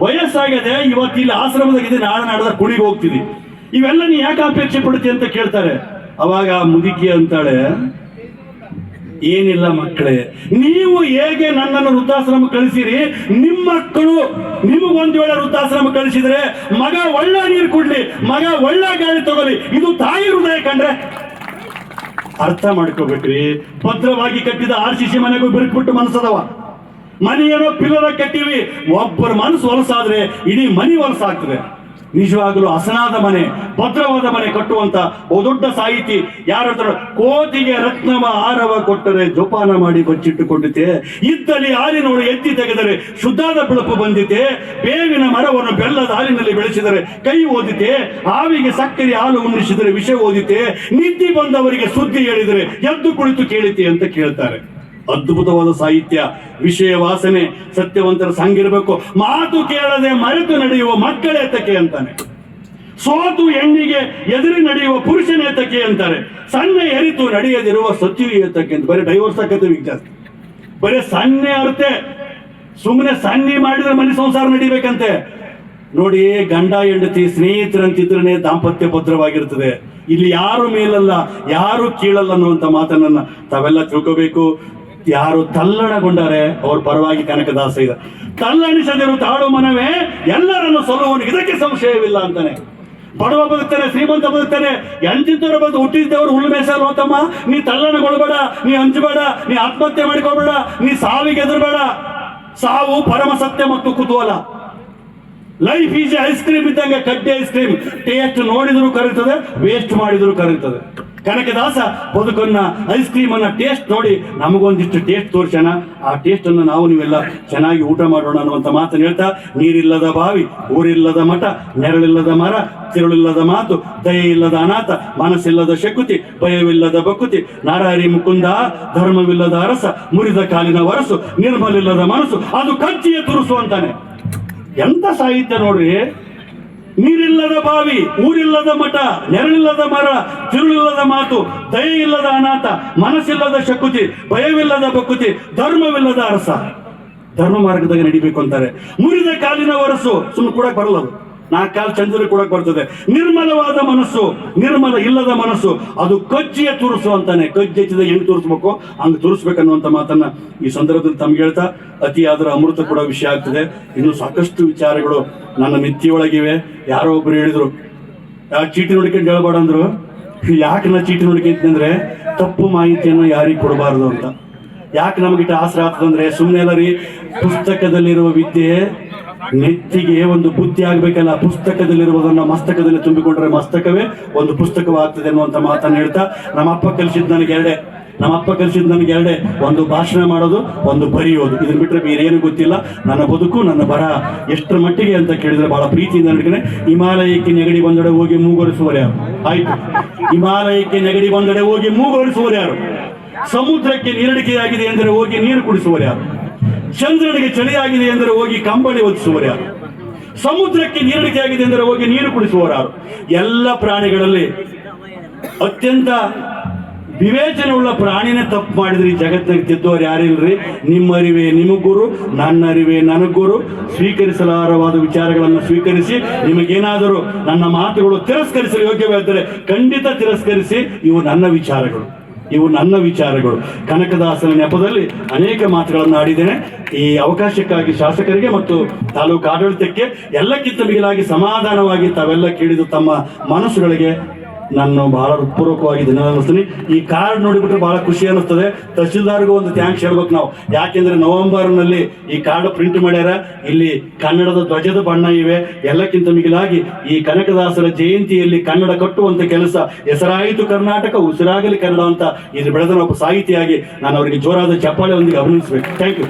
ವಯಸ್ಸಾಗ್ಯದೆ, ಇವತ್ತು ಇಲ್ಲಿ ಆಶ್ರಮದಾಗಿದೆ, ನಾಳೆ ನಾಡದ ಕುಣಿಗೆ ಹೋಗ್ತಿದ್ದಿ, ಇವೆಲ್ಲ ನೀ ಯಾಕೆ ಅಪೇಕ್ಷೆ ಪಡ್ತಿ ಅಂತ ಕೇಳ್ತಾರೆ. ಅವಾಗ ಮುದುಕಿ ಅಂತಾಳೆ, ಏನಿಲ್ಲ ಮಕ್ಕಳೇ, ನೀವು ಹೇಗೆ ನನ್ನನ್ನು ವೃದ್ಧಾಶ್ರಮ ಕಳಿಸಿರಿ, ನಿಮ್ಮ ಮಕ್ಕಳು ನಿಮಗೊಂದು ವೇಳೆ ವೃದ್ಧಾಶ್ರಮ ಕಳಿಸಿದ್ರೆ ಮಗ ಒಳ್ಳೆ ನೀರು ಕುಡ್ಲಿ, ಮಗ ಒಳ್ಳೆ ಗಾಳಿ ತಗೊಳ್ಳಿ, ಇದು ತಾಯಿ ಹೃದಯ ಕಂಡ್ರೆ. ಅರ್ಥ ಮಾಡ್ಕೋಬೇಕ್ರಿ. ಭದ್ರವಾಗಿ ಕಟ್ಟಿದ RCC ಮನೆಗೂ ಬಿರುಕ್ಬಿಟ್ಟು ಮನಸ್ಸದವ. ಮನೆ ಏನೋ ಪಿಲ್ಲರ ಕಟ್ಟಿವಿ, ಒಬ್ಬರ ಮನಸ್ಸು ಹೊಲಸಾದ್ರೆ ಇಡೀ ಮನೆ ಹೊಲಸಾಗ್ತದೆ. ನಿಜವಾಗಲೂ ಹಸನಾದ ಮನೆ, ಭದ್ರವಾದ ಮನೆ ಕಟ್ಟುವಂತ ದೊಡ್ಡ ಸಾಹಿತಿ ಯಾರು ಹೇಳ್ತಾರೆ, ಕೋತಿಗೆ ರತ್ನವ ಆರವ ಕೊಟ್ಟರೆ ಜೋಪಾನ ಮಾಡಿ ಬಚ್ಚಿಟ್ಟುಕೊಂಡಿತೆ, ಇದ್ದಲ್ಲಿ ಹಾಲಿನೋಳು ಎತ್ತಿ ತೆಗೆದರೆ ಶುದ್ಧಾದ ಬೆಳಕು ಬಂದಿತೆ, ಬೇವಿನ ಮರವನ್ನು ಬೆಲ್ಲದ ಹಾಲಿನಲ್ಲಿ ಬೆಳೆಸಿದರೆ ಕೈ ಓದಿತೆ, ಹಾವಿಗೆ ಸಕ್ಕರೆ ಹಾಲು ಉಣ್ಣಿಸಿದರೆ ವಿಷ ಓದಿತೆ, ನಿದ್ದೆ ಬಂದವರಿಗೆ ಸುದ್ದಿ ಹೇಳಿದರೆ ಎದ್ದು ಕುಳಿತು ಕೇಳಿತೆ ಅಂತ ಕೇಳ್ತಾರೆ. ಅದ್ಭುತವಾದ ಸಾಹಿತ್ಯ, ವಿಷಯ ವಾಸನೆ, ಸತ್ಯವಂತರ ಸಂಗಿರಬೇಕು. ಮಾತು ಕೇಳದೆ ಮರೆತು ನಡೆಯುವ ಮಕ್ಕಳೇತಕ್ಕೆ ಅಂತಾನೆ. ಸೋತು ಹೆಣ್ಣಿಗೆ ಎದುರಿ ನಡೆಯುವ ಪುರುಷನೇತಕ್ಕೆ ಅಂತಾರೆ. ಸಣ್ಣ ಎರಿತು ನಡೆಯದಿರುವ ಸತ್ಯುತಕ್ಕೆ ಅಂತ. ಬರೀ ಡೈವರ್ಸ್ ಆಕತ್ತೆ ಜಾಸ್ತಿ, ಬರೀ ಸನ್ನೆ ಅರ್ತೆ. ಸುಮ್ಮನೆ ಸನ್ನಿ ಮಾಡಿದ್ರೆ ಮನೆ ಸಂಸಾರ ನಡಿಬೇಕಂತೆ. ನೋಡಿ, ಗಂಡ ಹೆಂಡತಿ ಸ್ನೇಹಿತರಂತಿದ್ರೇ ದಾಂಪತ್ಯ ಭದ್ರವಾಗಿರ್ತದೆ. ಇಲ್ಲಿ ಯಾರು ಮೇಲಲ್ಲ, ಯಾರು ಕೀಳಲ್ಲ ಅನ್ನುವಂಥ ಮಾತನ್ನ ತಾವೆಲ್ಲ ತಿಳ್ಕೋಬೇಕು. ಯಾರು ತಲ್ಲಣಗೊಂಡಾರೆ ಅವ್ರ ಪರವಾಗಿ ಕನಕದಾಸ ಇದೆ. ತಲ್ಲಣಿಸದಿರು ತಾಳು ಮನವೇ ಎಲ್ಲರನ್ನು ಸೊಲುವನು, ಇದಕ್ಕೆ ಸಂಶಯವಿಲ್ಲ ಅಂತಾನೆ. ಬಡವ ಬದುಕ್ತಾನೆ, ಶ್ರೀಮಂತ ಬದುಕ್ತಾನೆ, ಎಂತಿದ್ದವರು ಬಂದು ಹುಟ್ಟಿದ್ದವರು ಹುಲ್ಲು ಮೇಸಲು ಹೋತಮ್ಮ. ನೀ ತಲ್ಲಣಗೊಳ್ಬೇಡ, ನೀ ಹಂಚಬೇಡ, ನೀ ಆತ್ಮಹತ್ಯೆ ಮಾಡಿಕೊಳ್ಬೇಡ, ನೀ ಸಾವಿಗೆ ಎದುರಬೇಡ. ಸಾವು ಪರಮ ಸತ್ಯ ಮತ್ತು ಕುತೂಹಲ. ಲೈಫ್ ಈಸ್ ಐಸ್ ಕ್ರೀಮ್ ಇದ್ದಂಗೆ, ಕಡ್ಡಿ ಐಸ್ ಕ್ರೀಮ್. ಟೇಸ್ಟ್ ನೋಡಿದ್ರು ಕರೀತದೆ, ವೇಸ್ಟ್ ಮಾಡಿದ್ರು ಕರೀತದೆ. ಕನಕದಾಸ ಬದುಕನ್ನ ಐಸ್ ಕ್ರೀಮ್ ಅನ್ನ ಟೇಸ್ಟ್ ನೋಡಿ ನಮಗೊಂದಿಷ್ಟು ಟೇಸ್ಟ್ ತೋರ್ಸೋಣ, ಆ ಟೇಸ್ಟ್ ಅನ್ನು ನಾವು ನೀವೆಲ್ಲ ಚೆನ್ನಾಗಿ ಊಟ ಮಾಡೋಣ ಅನ್ನುವಂಥ ಮಾತನ್ನು ಹೇಳ್ತಾ, ನೀರಿಲ್ಲದ ಬಾವಿ, ಊರಿಲ್ಲದ ಮಠ, ನೆರಳಿಲ್ಲದ ಮರ, ತಿರುಳಿಲ್ಲದ ಮಾತು, ದಯೆ ಇಲ್ಲದ ಅನಾಥ, ಮನಸ್ಸಿಲ್ಲದ ಶಕುತಿ, ಭಯವಿಲ್ಲದ ಬಕುತಿ, ನಾರಾರಿ ಮುಕುಂದ, ಧರ್ಮವಿಲ್ಲದ ಅರಸ, ಮುರಿದ ಕಾಲಿನ ವರಸು, ನಿರ್ಮಲಿಲ್ಲದ ಮನಸ್ಸು, ಅದು ಕಚ್ಚಿಯ ತುರುಸು ಅಂತಾನೆ. ಎಂತ ಸಾಹಿತ್ಯ ನೋಡ್ರಿ. ನೀರಿಲ್ಲದ ಬಾವಿ, ಊರಿಲ್ಲದ ಮಠ, ನೆರಳಿಲ್ಲದ ಮರ, ತಿರುಳಿಲ್ಲದ ಮಾತು, ದಯೆ ಇಲ್ಲದ ಅನಾಥ, ಮನಸ್ಸಿಲ್ಲದ ಶಕುತಿ, ಭಯವಿಲ್ಲದ ಬಕುತಿ, ಧರ್ಮವಿಲ್ಲದ ಅರಸ. ಧರ್ಮ ಮಾರ್ಗದಾಗ ನಡಿಬೇಕು ಅಂತಾರೆ. ಮುರಿದ ಕಾಲಿನ ವರಸು, ಸುಮ್ಮನೆ ಕೊಡಕ್ ಬರಲ್ಲ ಅದು, 4 ಕಾಲು ಚಂದ್ರ ಕೊಡಕ್ ಬರ್ತದೆ. ನಿರ್ಮಲವಾದ ಮನಸ್ಸು, ನಿರ್ಮಲ ಇಲ್ಲದ ಮನಸ್ಸು, ಅದು ಕಜ್ಜಿಯ ತುರುಸು ಅಂತಾನೆ. ಕಜ್ಜಿ ಹಚ್ಚಿದ ಹೆಂಗ್ ತುರಿಸ್ಬೇಕು ಹಂಗೆ ತುರಿಸ್ಬೇಕನ್ನುವಂತ ಮಾತನ್ನ ಈ ಸಂದರ್ಭದಲ್ಲಿ ತಮ್ಗೆ ಹೇಳ್ತಾ, ಅತಿಯಾದ್ರ ಅಮೃತ ಕೂಡ ವಿಷಯ ಆಗ್ತದೆ. ಇನ್ನು ಸಾಕಷ್ಟು ವಿಚಾರಗಳು ನನ್ನ ನೆತ್ತಿಯೊಳಗಿವೆ. ಯಾರೋ ಒಬ್ರು ಹೇಳಿದ್ರು, ಚೀಟಿ ನೋಡ್ಕೊಂಡು ಹೇಳ್ಬೇಡ ಅಂದ್ರು. ಯಾಕೆ ನಾ ಚೀಟಿ ನೋಡ್ಕೊಂತಂದ್ರೆ ತಪ್ಪು ಮಾಹಿತಿಯನ್ನು ಯಾರಿಗೆ ಕೊಡಬಾರ್ದು ಅಂತ. ಯಾಕೆ ನಮಗಿಟ್ಟು ಆಸರ ಆಗ್ತದಂದ್ರೆ, ಸುಮ್ಮನೆ ಎಲ್ಲ ರೀ, ಪುಸ್ತಕದಲ್ಲಿರುವ ವಿದ್ಯೆ ನೆತ್ತಿಗೆ ಒಂದು ಬುದ್ಧಿ ಆಗ್ಬೇಕಲ್ಲ. ಪುಸ್ತಕದಲ್ಲಿರುವುದನ್ನ ಮಸ್ತಕದಲ್ಲಿ ತುಂಬಿಕೊಂಡ್ರೆ ಮಸ್ತಕವೇ ಒಂದು ಪುಸ್ತಕವಾಗ್ತದೆ ಅನ್ನುವಂಥ ಮಾತನ್ನು ಹೇಳ್ತಾ, ನಮ್ಮಪ್ಪ ಕಲಿಸಿದ್ ನನಗೆ ಎರಡೇ, ಒಂದು ಭಾಷಣ ಮಾಡೋದು, ಒಂದು ಬರೆಯೋದು. ಇದನ್ನ ಬಿಟ್ಟರೆ ಬೇರೆ ಏನು ಗೊತ್ತಿಲ್ಲ. ನನ್ನ ಬದುಕು, ನನ್ನ ಬರಹ ಎಷ್ಟರ ಮಟ್ಟಿಗೆ ಅಂತ ಕೇಳಿದ್ರೆ ಬಹಳ ಪ್ರೀತಿಯಿಂದ ನಡ್ಕನೆ. ಹಿಮಾಲಯಕ್ಕೆ ನೆಗಡಿ ಬಂದಡೆ ಹೋಗಿ ಮೂಗೊರಿಸುವರು ಯಾರು? ಆಯ್ತು, ಹಿಮಾಲಯಕ್ಕೆ ನೆಗಡಿ ಬಂದಡೆ ಹೋಗಿ ಮೂಗೊರಿಸುವರು ಯಾರು? ಸಮುದ್ರಕ್ಕೆ ನೀರಡಿಕೆಯಾಗಿದೆ ಎಂದರೆ ಹೋಗಿ ನೀರು ಕುಡಿಸುವರು ಯಾರು? ಚಂದ್ರನಿಗೆ ಚಳಿಯಾಗಿದೆ ಎಂದರೆ ಹೋಗಿ ಕಂಬಳಿ ಒದಿಸುವರು ಯಾರು? ಸಮುದ್ರಕ್ಕೆ ನೀರಡಿಕೆಯಾಗಿದೆ ಎಂದರೆ ಹೋಗಿ ನೀರು ಕುಡಿಸುವರು ಯಾರು? ಎಲ್ಲ ಪ್ರಾಣಿಗಳಲ್ಲಿ ಅತ್ಯಂತ ವಿವೇಚನೆ ಉಳ್ಳ ಪ್ರಾಣಿನೇ ತಪ್ಪು ಮಾಡಿದ್ರಿ ಈ ಜಗತ್ತಿನಾಗ ತಿದ್ದೋರು ಯಾರಿಲ್ರಿ. ನಿಮ್ಮ ಅರಿವೇ ನಿಮಗ್ ಗುರು, ನನ್ನ ಅರಿವೇ ನನಗ್ ಗುರು. ಸ್ವೀಕರಿಸಲಾರವಾದ ವಿಚಾರಗಳನ್ನು ಸ್ವೀಕರಿಸಿ, ನಿಮಗೇನಾದರೂ ನನ್ನ ಮಾತುಗಳು ತಿರಸ್ಕರಿಸಲು ಯೋಗ್ಯವಾದರೆ ಖಂಡಿತ ತಿರಸ್ಕರಿಸಿ. ಇವು ನನ್ನ ವಿಚಾರಗಳು. ಕನಕದಾಸನ ನೆಪದಲ್ಲಿ ಅನೇಕ ಮಾತುಗಳನ್ನು ಆಡಿದ್ದೇನೆ. ಈ ಅವಕಾಶಕ್ಕಾಗಿ ಶಾಸಕರಿಗೆ ಮತ್ತು ತಾಲೂಕು ಆಡಳಿತಕ್ಕೆ ಎಲ್ಲಕ್ಕಿಂತ ಮಿಗಿಲಾಗಿ ಸಮಾಧಾನವಾಗಿ ತಾವೆಲ್ಲ ಕೇಳಿದ ತಮ್ಮ ಮನಸ್ಸುಗಳಿಗೆ ನಾನು ಬಹಳ ಹೃತ್ಪೂರ್ವಕವಾಗಿ ಧನ್ಯವಾದಿಸ್ತೀನಿ. ಈ ಕಾರ್ಡ್ ನೋಡಿಬಿಟ್ರೆ ಬಹಳ ಖುಷಿ ಅನ್ನಿಸ್ತದೆ. ತಹಶೀಲ್ದಾರ್ಗೂ ಒಂದು ಥ್ಯಾಂಕ್ಸ್ ಹೇಳ್ಬೇಕು ನಾವು. ಯಾಕೆಂದ್ರೆ ನವೆಂಬರ್ನಲ್ಲಿ ಈ ಕಾರ್ಡ್ ಪ್ರಿಂಟ್ ಮಾಡ್ಯಾರ. ಇಲ್ಲಿ ಕನ್ನಡದ ಧ್ವಜದ ಬಣ್ಣ ಇವೆ. ಎಲ್ಲಕ್ಕಿಂತ ಮಿಗಿಲಾಗಿ ಈ ಕನಕದಾಸರ ಜಯಂತಿಯಲ್ಲಿ ಕನ್ನಡ ಕಟ್ಟುವಂತ ಕೆಲಸ, ಹೆಸರಾಯಿತು ಕರ್ನಾಟಕ, ಉಸಿರಾಗಲಿ ಕನ್ನಡ ಅಂತ ಇದು ಬೆಳೆದ ಒಬ್ಬ ಸಾಹಿತಿಯಾಗಿ ನಾನು ಅವರಿಗೆ ಜೋರಾದ ಚಪ್ಪಾಳೆ ಒಂದಿಗೆ ಅಭಿನಂದಿಸಬೇಕು. Thank you.